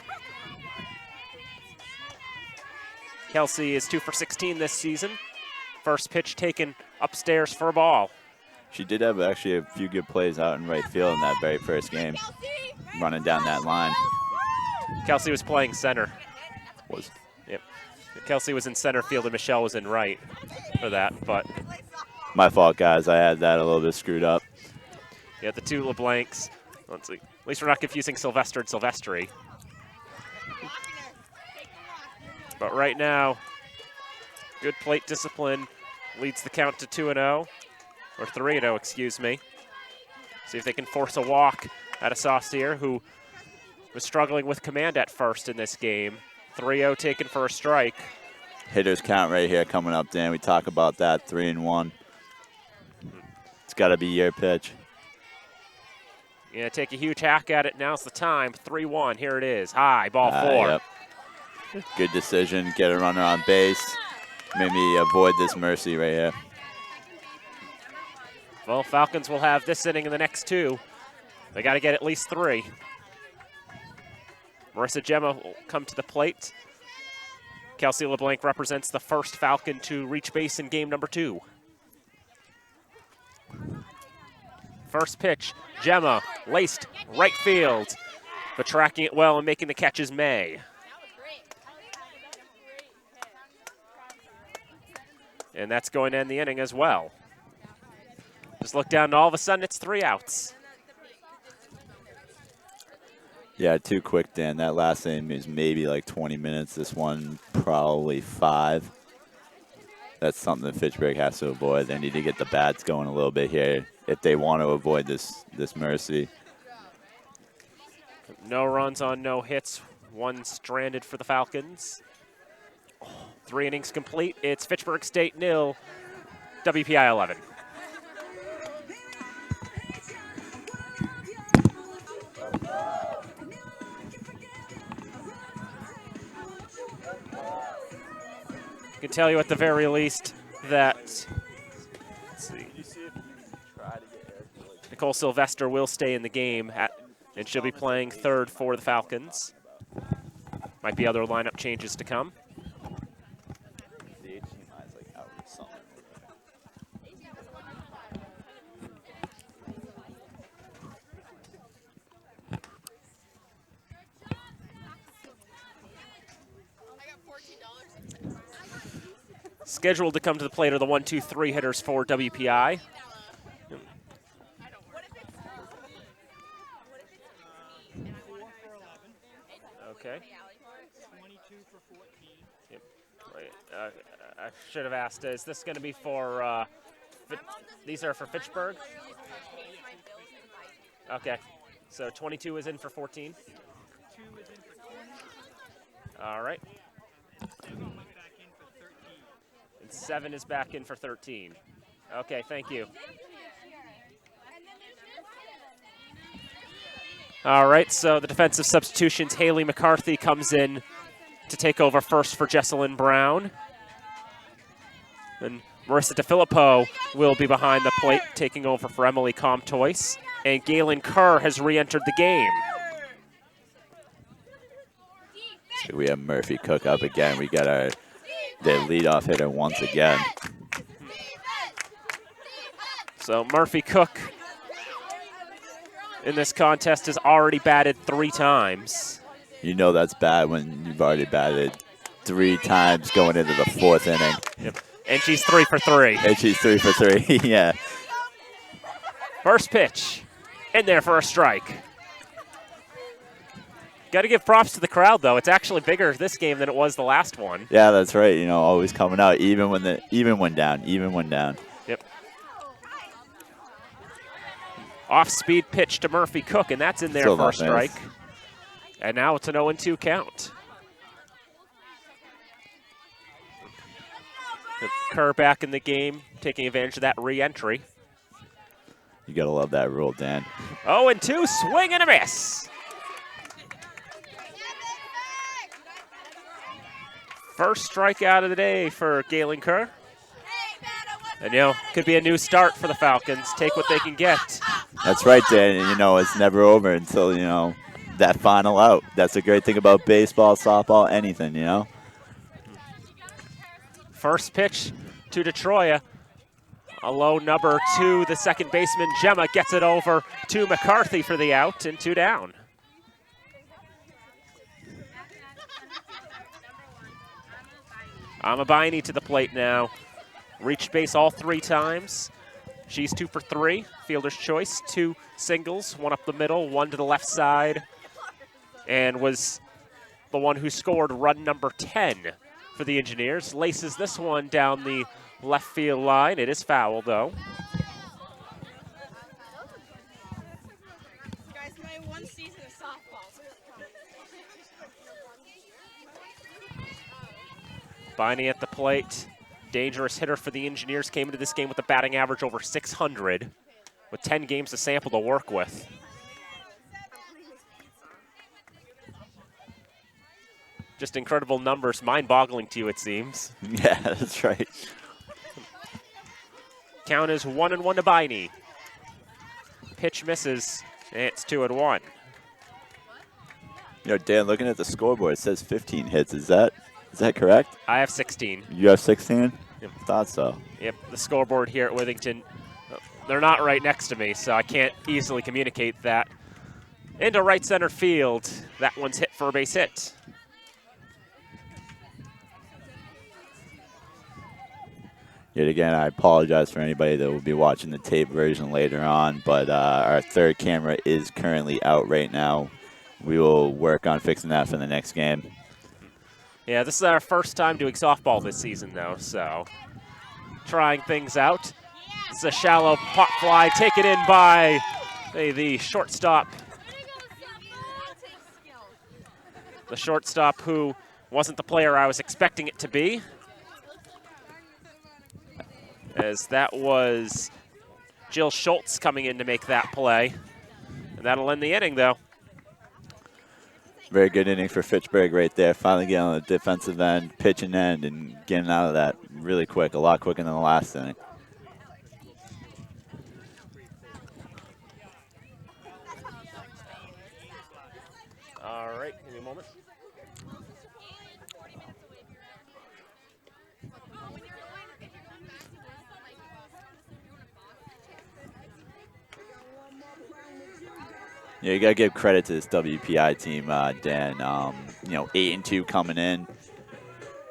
Kelsey is 2 for 16 this season. First pitch taken upstairs for a ball. She did have actually a few good plays out in right field in that very first game, running down that line. Kelsey was playing center. Was. Yep. Kelsey was in center field and Michelle was in right for that, but... My fault, guys. I had that a little bit screwed up. Yeah, the 2 LeBlancs. Let's see. At least we're not confusing Sylvester and Silvestri. But right now, good plate discipline leads the count to 2-0, or 3-0, excuse me. See if they can force a walk out of Saucier, who was struggling with command at first in this game. 3-0 taken for a strike. Hitters count right here coming up, Dan. We talk about that, 3-1. It's got to be your pitch. Yeah, take a huge hack at it. Now's the time. 3-1. Here it is. High, ball 4. Yep. Good decision. Get a runner on base. Maybe avoid this mercy right here. Well, Falcons will have this inning in the next 2. They got to get at least 3. Marissa Gemma will come to the plate. Kelsey LeBlanc represents the first Falcon to reach base in game number 2. First pitch, Gemma laced right field, but tracking it well and making the catch is May. And that's going to end the inning as well. Just look down and all of a sudden it's 3 outs. Yeah, too quick, Dan. That last inning is maybe like 20 minutes. This one probably 5. That's something that Fitchburg has to avoid. They need to get the bats going a little bit here if they want to avoid this mercy. No runs on no hits. 1 stranded for the Falcons. 3 innings complete. It's Fitchburg State 0, WPI 11. I can tell you at the very least that, let's see, Nicole Sylvester will stay in the game, and she'll be playing third for the Falcons. Might be other lineup changes to come. Scheduled to come to the plate are the 1-2-3 hitters for WPI. Okay. 22 for 14. Yep. I should have asked, is this going to be for these are for Fitchburg? Okay. So 22 is in for 14. 2 is in for 20. All right. 7 is back in for 13. And 7 is back in for 13. Okay, thank you. All right, so the defensive substitutions, Haley McCarthy comes in to take over first for Jesselyn Brown. And Marissa DeFilippo will be behind the plate, taking over for Emily Comtois. And Galen Kerr has re-entered the game. So we have Murphy Cook up again. We got their leadoff hitter once again. So Murphy Cook in this contest has already batted 3 times. You know that's bad when you've already batted 3 times going into the 4th inning. Yep. And she's 3 for 3. And she's 3 for 3, yeah. First pitch, in there for a strike. Got to give props to the crowd, though. It's actually bigger this game than it was the last one. Yeah, that's right. You know, always coming out, even when down. Yep. Off-speed pitch to Murphy Cook, and that's in there Still for a not strike. missed. And now it's an 0-2 count. Kerr back in the game, taking advantage of that re-entry. You gotta love that rule, Dan. 0-2, swing and a miss. First strikeout of the day for Galen Kerr. And, you know, could be a new start for the Falcons. Take what they can get. That's right, Dan. And, you know, it's never over until, you know, that final out. That's the great thing about baseball, softball, anything, you know. First pitch to Detroit. A low number 2, the second baseman, Gemma, gets it over to McCarthy for the out, and 2 down. Amabaini to the plate now. Reached base all 3 times. She's 2 for 3. Fielder's choice, 2 singles, 1 up the middle, 1 to the left side, and was the one who scored run number 10 for the Engineers. Laces this one down the left field line. It is foul, though. Guys, my 1 season of softball. Biney at the plate. Dangerous hitter for the Engineers. Came into this game with a batting average over 600 with 10 games to sample to work with. Just incredible numbers, mind-boggling to you, it seems. Yeah, that's right. Count is 1-1 to Biney. Pitch misses, and it's 2-1. You know, Dan, looking at the scoreboard, it says 15 hits. Is that correct? I have 16. You have 16? Yep. Thought so. Yep, the scoreboard here at Withington, they're not right next to me, so I can't easily communicate that. Into right center field. That one's hit for a base hit. Yet again, I apologize for anybody that will be watching the tape version later on, but our third camera is currently out right now. We will work on fixing that for the next game. Yeah, this is our first time doing softball this season, though, so trying things out. It's a shallow pop fly taken in by the shortstop. The shortstop who wasn't the player I was expecting it to be, as that was Jill Schultz coming in to make that play. And that'll end the inning, though. Very good inning for Fitchburg right there. Finally getting on the defensive end, pitching end, and getting out of that really quick, a lot quicker than the last inning. All right, give me a moment. Yeah, you got to give credit to this WPI team, Dan. You know, 8-2 coming in.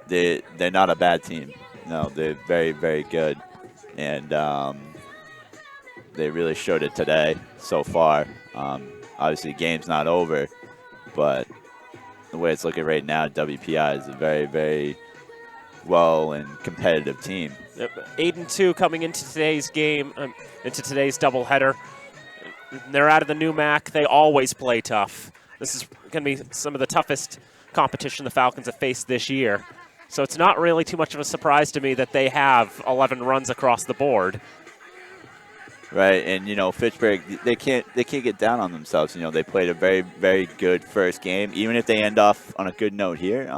They're not a bad team. No, they're very, very good. And they really showed it today so far. Obviously, the game's not over, but the way it's looking right now, WPI is a very, very well and competitive team. 8-2 coming into today's game, into today's doubleheader. They're out of the new MAC. They always play tough. This is going to be some of the toughest competition the Falcons have faced this year. So it's not really too much of a surprise to me that they have 11 runs across the board. Right, and Fitchburg, they can't get down on themselves. They played a very, very good first game, even if they end off on a good note here.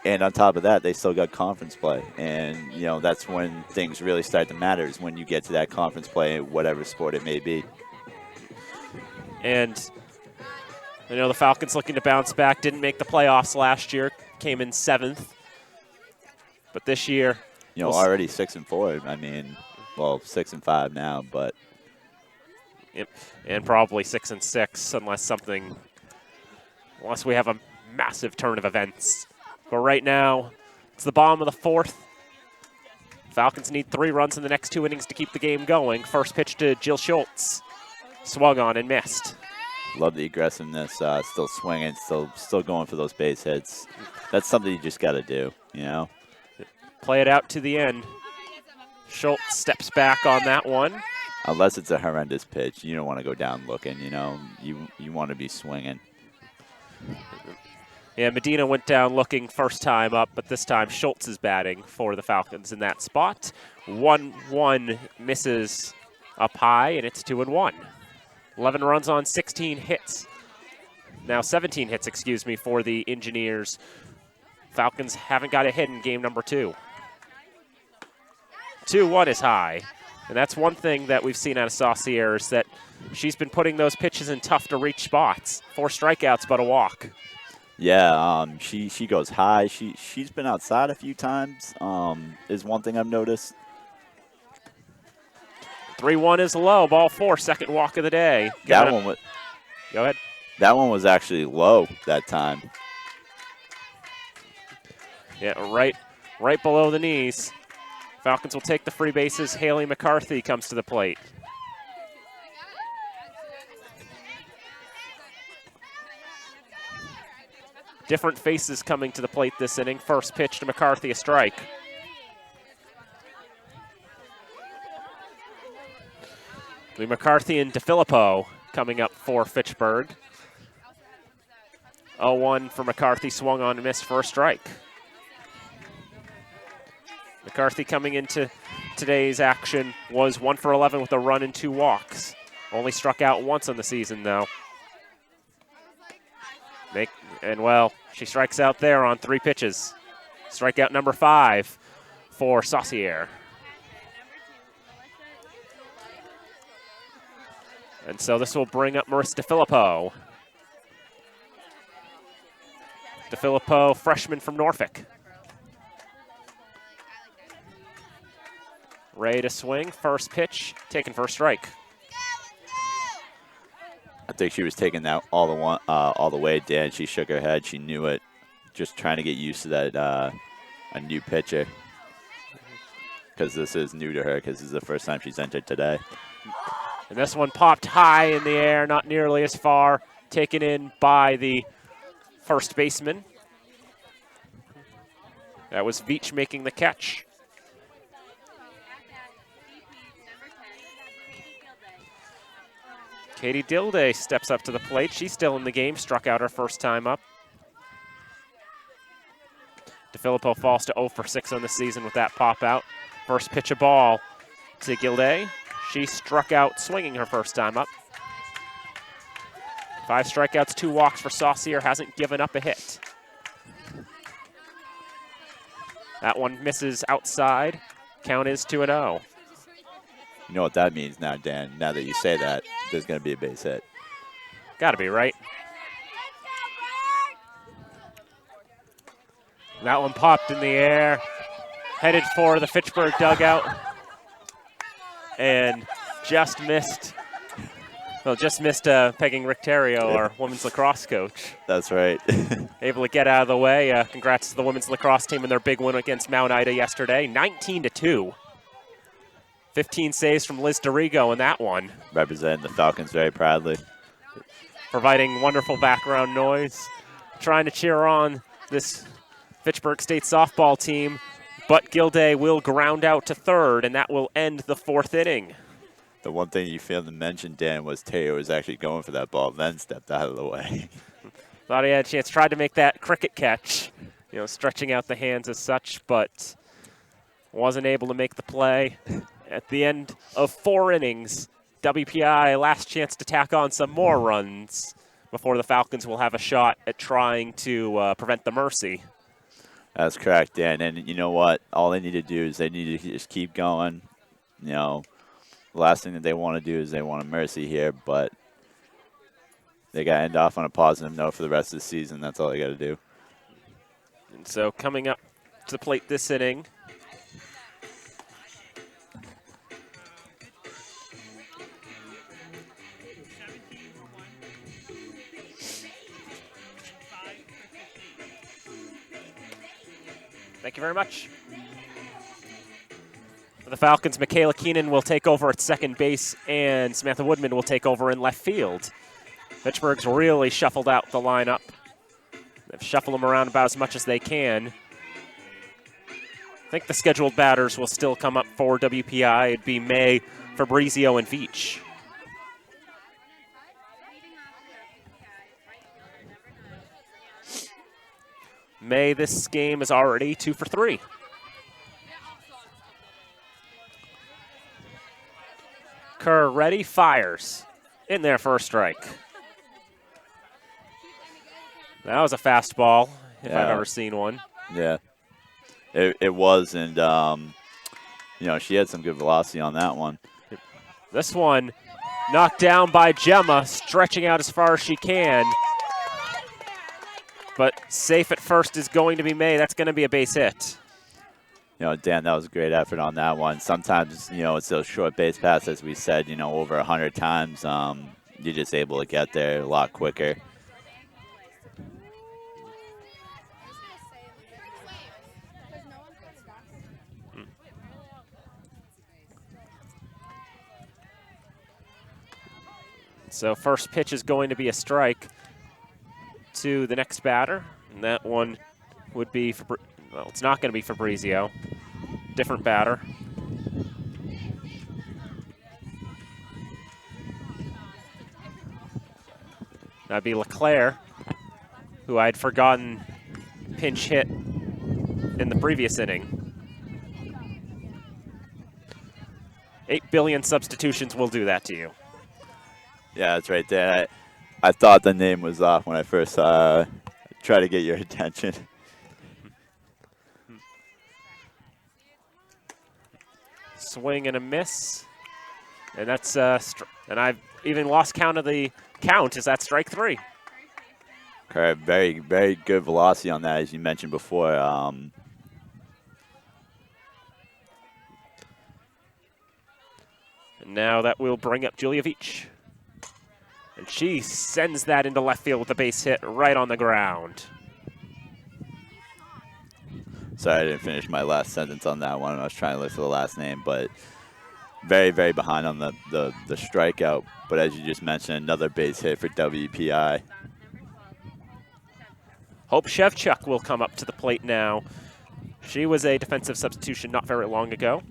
And on top of that, they still got conference play, and that's when things really start to matter. Is when you get to that conference play, whatever sport it may be. And the Falcons looking to bounce back. Didn't make the playoffs last year. Came in 7th, but this year, already 6-4. I mean, well, 6-5 now, but and probably 6-6 unless we have a massive turn of events. But right now, it's the bottom of the 4th. Falcons need 3 runs in the next 2 innings to keep the game going. First pitch to Jill Schultz. Swung on and missed. Love the aggressiveness, still swinging, still going for those base hits. That's something you just got to do, Play it out to the end. Schultz steps back on that one. Unless it's a horrendous pitch, you don't want to go down looking, You want to be swinging. Yeah, Medina went down looking first time up, but this time Schultz is batting for the Falcons in that spot. 1-1 misses up high, and it's 2-1. 11 runs on 16 hits. Now 17 hits, for the Engineers. Falcons haven't got a hit in game number 2. 2-1 is high. And that's one thing that we've seen out of Saucier is that she's been putting those pitches in tough-to-reach spots. 4 strikeouts, but a walk. Yeah, she goes high. She's been outside a few times, is one thing I've noticed. 3-1 is low. Ball 4, second walk of the day. That one was. Go ahead. That one was actually low that time. Yeah, right below the knees. Falcons will take the free bases. Haley McCarthy comes to the plate. Different faces coming to the plate this inning. First pitch to McCarthy, a strike. Lee McCarthy and DeFilippo coming up for Fitchburg. 0-1 for McCarthy, swung on and missed for a strike. McCarthy coming into today's action was 1 for 11 with a run and 2 walks. Only struck out once on the season, though. She strikes out there on 3 pitches. Strikeout number 5 for Saucier. And so this will bring up Marissa DeFilippo. DeFilippo, freshman from Norfolk. Ready to swing. First pitch, taken for a strike. I think she was taking that all the way, Dan. She shook her head. She knew it. Just trying to get used to that a new pitcher. Because this is new to her, because this is the first time she's entered today. And this one popped high in the air, not nearly as far. Taken in by the first baseman. That was Veach making the catch. Katie Dilday steps up to the plate. She's still in the game, struck out her first time up. DeFilippo falls to 0 for 6 on the season with that pop out. First pitch of ball to Gilday. She struck out swinging her first time up. 5 strikeouts, 2 walks for Saucier, hasn't given up a hit. That one misses outside. Count is 2-0. You know what that means now, Dan. Now that you say that, there's going to be a base hit. Got to be, right? That one popped in the air, headed for the Fitchburg dugout, and just missed pegging Rick Terrio, our women's lacrosse coach. That's right. Able to get out of the way. Congrats to the women's lacrosse team in their big win against Mount Ida yesterday, 19-2. 15 saves from Liz Dorigo in that one. Representing the Falcons very proudly. Providing wonderful background noise. Trying to cheer on this Fitchburg State softball team, but Gilday will ground out to third, and that will end the fourth inning. The one thing you failed to mention, Dan, was Taylor was actually going for that ball, then stepped out of the way. Thought he had a chance, tried to make that cricket catch, stretching out the hands as such, but wasn't able to make the play. At the end of 4 innings, WPI last chance to tack on some more runs before the Falcons will have a shot at trying to prevent the mercy. That's correct, Dan. And you know what? All they need to do is they need to just keep going. The last thing that they want to do is they want a mercy here, but they got to end off on a positive note for the rest of the season. That's all they got to do. And so coming up to the plate this inning, thank you very much. For the Falcons, Michaela Keenan will take over at second base, and Samantha Woodman will take over in left field. Fitchburg's really shuffled out the lineup. They've shuffled them around about as much as they can. I think the scheduled batters will still come up for WPI. It'd be May, Fabrizio, and Veach. May, this game is already 2 for 3. Kerr ready, fires. In there for a strike. That was a fastball, if I've ever seen one. Yeah, it was, and she had some good velocity on that one. This one knocked down by Gemma, stretching out as far as she can. But safe at first is going to be May. That's going to be a base hit. Dan, that was a great effort on that one. Sometimes, it's those short base passes, as we said, over 100 times. You're just able to get there a lot quicker. So first pitch is going to be a strike to the next batter. And that one would be, well, it's not going to be Fabrizio. Different batter. That'd be LeClaire, who I'd forgotten pinch hit in the previous inning. 8 billion substitutions will do that to you. Yeah, that's right there. I thought the name was off when I first tried to get your attention. Swing and a miss. And that's and I've even lost count of the count. Is that strike 3? Correct. Very, very good velocity on that, as you mentioned before. And now that will bring up Julia Veach. And she sends that into left field with a base hit right on the ground. Sorry, I didn't finish my last sentence on that one. I was trying to look for the last name, but very, very behind on the strikeout. But as you just mentioned, another base hit for WPI. Hope Shevchuk will come up to the plate now. She was a defensive substitution not very long ago.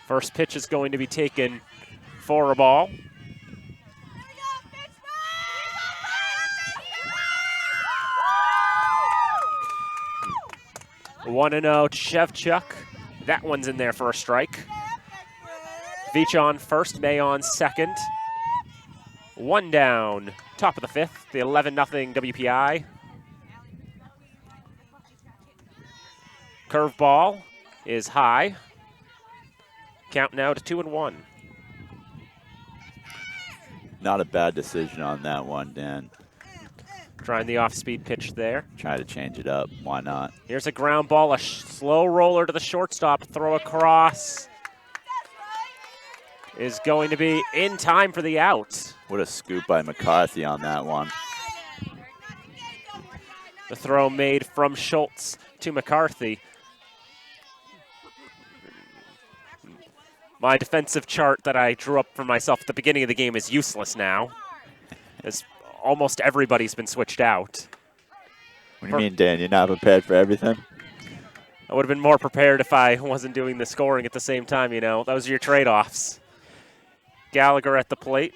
First pitch is going to be taken for a ball. One and 0 Shevchuk. That one's in there for a strike. Veach on first, May on second. One down, top of the fifth, the 11-0 WPI. Curveball is high. Count now to 2-1. Not a bad decision on that one, Dan. Trying the off-speed pitch there. Try to change it up. Why not? Here's a ground ball, a slow roller to the shortstop. Throw across is going to be in time for the out. What a scoop by McCarthy on that one. The throw made from Schultz to McCarthy. My defensive chart that I drew up for myself at the beginning of the game is useless now, as almost everybody's been switched out. What do you mean, Dan? You're not prepared for everything? I would have been more prepared if I wasn't doing the scoring at the same time, you know. Those are your trade-offs. Gallagher at the plate.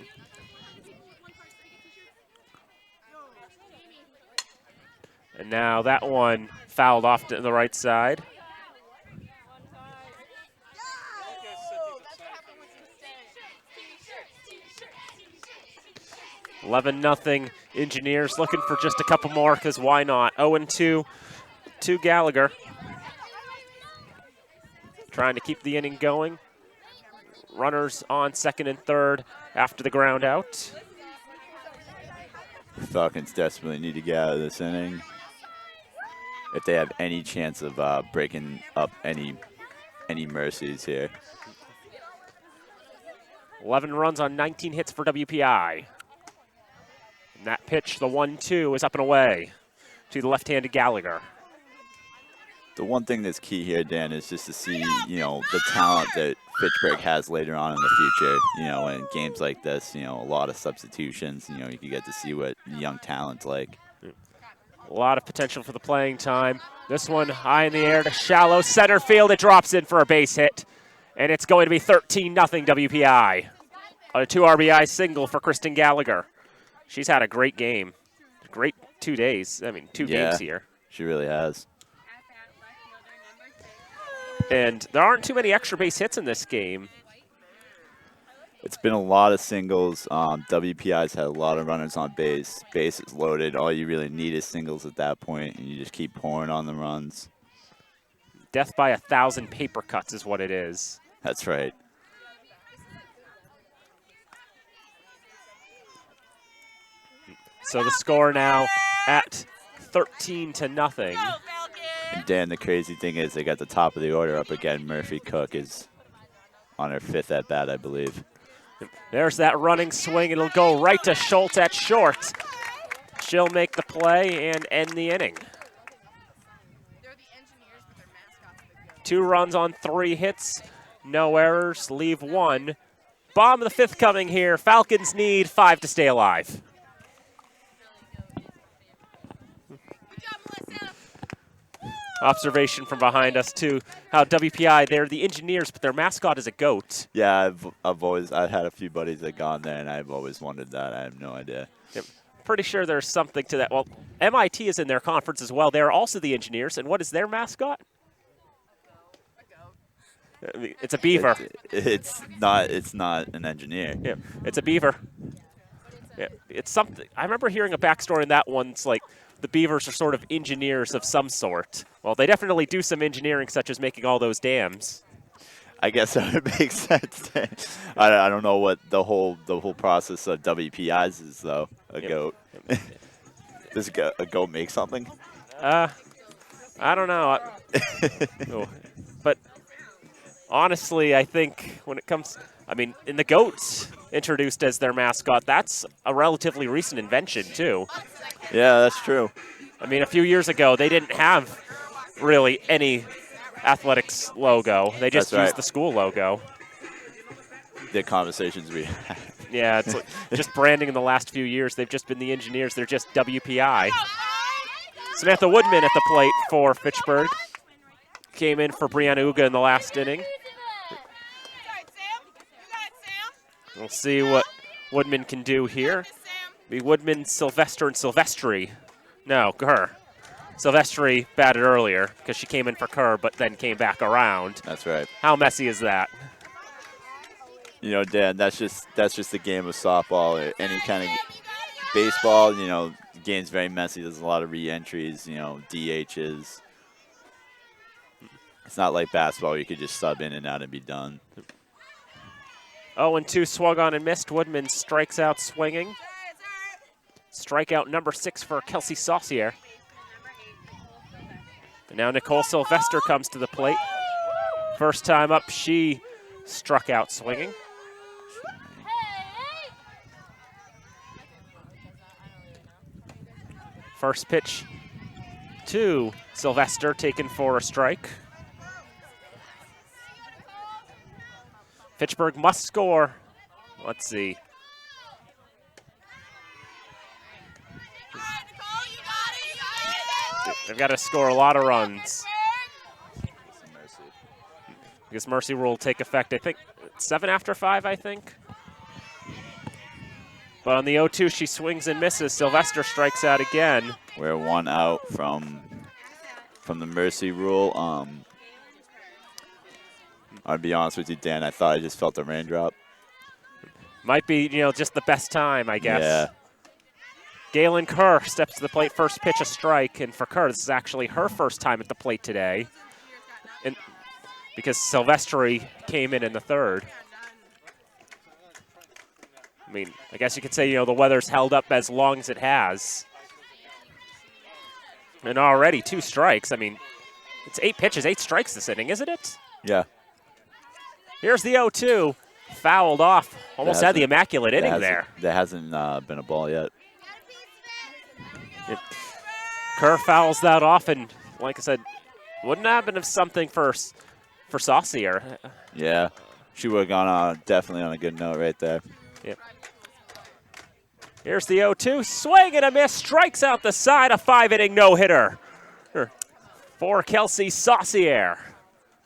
And now that one fouled off to the right side. T-shirts. 11-0 Engineers, looking for just a couple more, because why not? 0-2 to Gallagher. Trying to keep the inning going. Runners on second and third after the ground out. Falcons desperately need to get out of this inning if they have any chance of breaking up any mercies here. 11 runs on 19 hits for WPI. And that pitch, the 1-2, is up and away to the left-handed Gallagher. The one thing that's key here, Dan, is just to see, the talent that Fitchburg has later on in the future. In games like this, a lot of substitutions. You can get to see what young talent's like. A lot of potential for the playing time. This one high in the air to shallow center field. It drops in for a base hit. And it's going to be 13-0 WPI. A 2 RBI single for Kristen Gallagher. She's had a great game. Great 2 days. I mean, two games here. She really has. And there aren't too many extra base hits in this game. It's been a lot of singles. WPI's had a lot of runners on base. Base is loaded. All you really need is singles at that point, and you just keep pouring on the runs. Death by 1,000 paper cuts is what it is. That's right. So the score now at 13-0. And Dan, the crazy thing is they got the top of the order up again. Murphy Cook is on her 5th at bat, I believe. There's that running swing. It'll go right to Schultz at short. She'll make the play and end the inning. 2 runs on 3 hits. No errors. Leave 1. Bottom of the 5th coming here. Falcons need 5 to stay alive. Observation from behind us, too. How WPI, they're the Engineers, but their mascot is a goat. Yeah, I've had a few buddies that gone there, and I've always wondered that. I have no idea. Yep. Pretty sure there's something to that. Well, MIT is in their conference as well. They're also the Engineers, and what is their mascot? I mean, it's a beaver. It's not an engineer. Yeah, it's a beaver. Yeah, it's something. I remember hearing a backstory in that one. It's like the Beavers are sort of engineers of some sort. Well, they definitely do some engineering, such as making all those dams. I guess that would make sense. I don't know what the whole process of WPIs is, though. A goat. Does a goat make something? I don't know. But honestly, I think when it comes, in the goats introduced as their mascot, that's a relatively recent invention, too. Yeah, that's true. A few years ago, they didn't have really any athletics logo. They just used the school logo. The conversations we had. Yeah, it's like just branding in the last few years. They've just been the Engineers. They're just WPI. Samantha Woodman at the plate for Fitchburg. Came in for Brianna Uga in the last inning. We'll see what Woodman can do here. Be Woodman, Sylvester, and Silvestri. No, Kerr. Silvestri batted earlier because she came in for Kerr, but then came back around. That's right. How messy is that? Dan, that's just the game of softball. Or any kind of baseball, the game's very messy. There's a lot of re-entries, DHs. It's not like basketball where you could just sub in and out and be done. 0-2 swung on and missed. Woodman strikes out swinging. Strikeout number 6 for Kelsey Saucier. And now Nicole Sylvester comes to the plate. First time up, she struck out swinging. First pitch to Sylvester, taken for a strike. Fitchburg must score. Let's see. They've got to score a lot of runs. Because Mercy Rule will take effect, I think, 7 after 5, I think. But on the 0-2, she swings and misses. Sylvester strikes out again. We're 1 out from the Mercy Rule. I'll be honest with you, Dan, I thought I just felt a raindrop. Might be, just the best time, I guess. Yeah. Galen Kerr steps to the plate, first pitch a strike. And for Kerr, this is actually her first time at the plate today. And because Silvestri came in the third. I mean, I guess you could say, the weather's held up as long as it has. And already 2 strikes. I mean, it's 8 pitches, 8 strikes this inning, isn't it? Yeah. Here's the 0-2. Fouled off. Almost had the immaculate inning there. There hasn't been a ball yet. Kerr fouls that off, and like I said, wouldn't happen if something for Saucier. Yeah. She would have gone definitely on a good note right there. Yep. Here's the 0-2. Swing and a miss. Strikes out the side. A 5-inning no-hitter for Kelsey Saucier.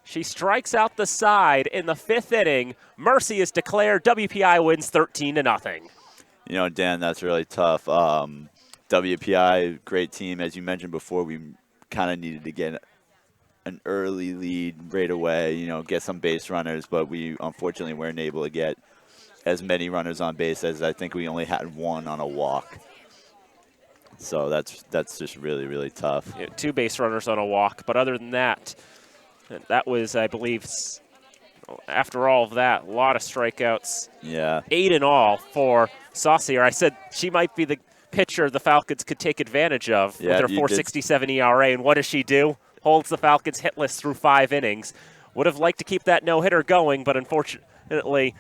She strikes out the side in the 5th inning. Mercy is declared. WPI wins 13-0. Dan, that's really tough. WPI, great team. As you mentioned before, we kind of needed to get an early lead right away, get some base runners, but we unfortunately weren't able to get as many runners on base as I think we only had 1 on a walk. So that's just really, really tough. 2 base runners on a walk, but other than that, that was, I believe, after all of that, a lot of strikeouts. Yeah. 8 in all for Saucier. I said she might be the pitcher the Falcons could take advantage of with her 4.67 ERA. And what does she do? Holds the Falcons hitless through 5 innings. Would have liked to keep that no-hitter going, but unfortunately,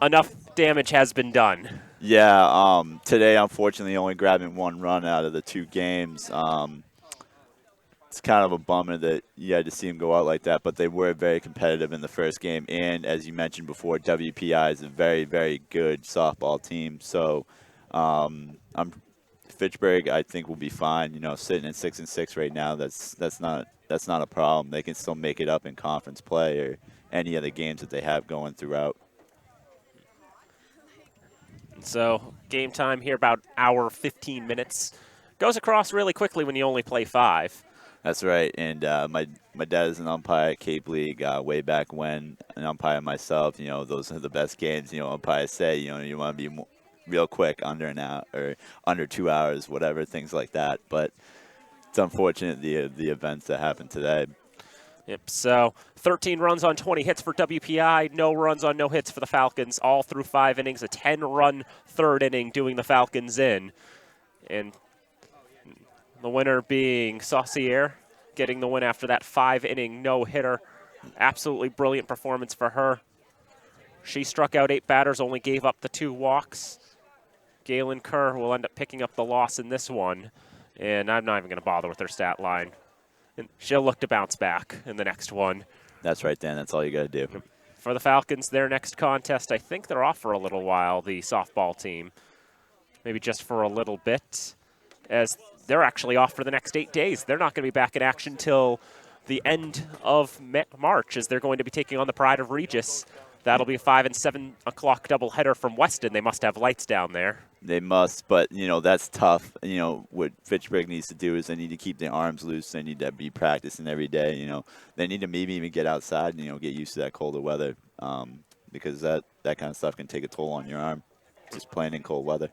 enough damage has been done. Yeah, today, unfortunately, only grabbing 1 run out of the 2 games. It's kind of a bummer that you had to see them go out like that, but they were very competitive in the first game. And as you mentioned before, WPI is a very, very good softball team. So Fitchburg, I think, will be fine. Sitting at 6-6 right now, that's not a problem. They can still make it up in conference play or any other games that they have going throughout. So game time here, about hour 15 minutes. Goes across really quickly when you only play 5. That's right, and my dad is an umpire at Cape League way back when, an umpire myself. Those are the best games. Umpires say, you want to be real quick, under an hour or under 2 hours, whatever, things like that. But it's unfortunate the events that happened today. Yep, so 13 runs on 20 hits for WPI, no runs on no hits for the Falcons, all through 5 innings, a 10-run 3rd inning doing the Falcons in. And the winner being Saucier, getting the win after that 5-inning no-hitter. Absolutely brilliant performance for her. She struck out 8 batters, only gave up the 2 walks. Galen Kerr will end up picking up the loss in this one. And I'm not even going to bother with her stat line. And she'll look to bounce back in the next one. That's right, Dan. That's all you got to do. For the Falcons, their next contest, I think they're off for a little while, the softball team. Maybe just for a little bit, as they're actually off for the next 8 days. They're not going to be back in action till the end of March, as they're going to be taking on the Pride of Regis. That'll be a 5 and 7 o'clock doubleheader from Weston. They must have lights down there. They must, but, that's tough. What Fitchburg needs to do is they need to keep their arms loose. They need to be practicing every day. They need to maybe even get outside and, get used to that colder weather because that kind of stuff can take a toll on your arm, just playing in cold weather.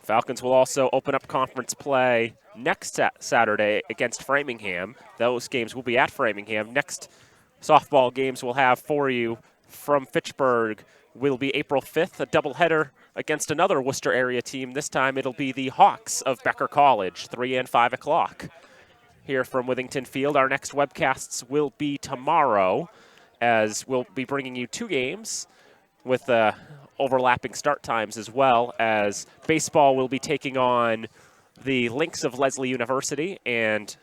Falcons will also open up conference play next Saturday against Framingham. Those games will be at Framingham. Next softball games we'll have for you from Fitchburg will be April 5th, a doubleheader against another Worcester area team. This time it'll be the Hawks of Becker College, 3 and 5 o'clock. Here from Withington Field, our next webcasts will be tomorrow, as we'll be bringing you 2 games with overlapping start times, as well as baseball will be taking on the Lynx of Leslie University, and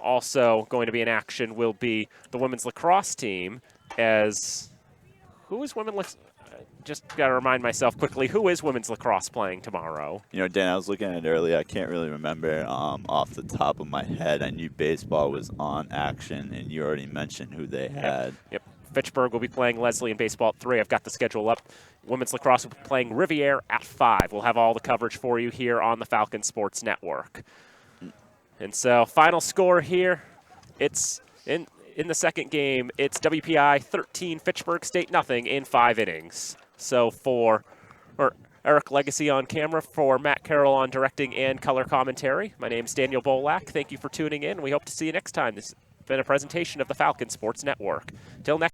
Also going to be in action will be the women's lacrosse team. As who is women's? Just got to remind myself quickly, who is women's lacrosse playing tomorrow? You know, Dan, I was looking at it earlier. I can't really remember off the top of my head. I knew baseball was on action, and you already mentioned who they had. Yep. Fitchburg will be playing Leslie in baseball at 3. I've got the schedule up. Women's lacrosse will be playing Riviere at 5. We'll have all the coverage for you here on the Falcon Sports Network. And so, final score here, it's in the second game, it's WPI 13, Fitchburg State nothing in 5 innings. So Eric Legacy on camera, for Matt Carroll on directing and color commentary. My name's Daniel Bolak. Thank you for tuning in. We hope to see you next time. This has been a presentation of the Falcon Sports Network. Till next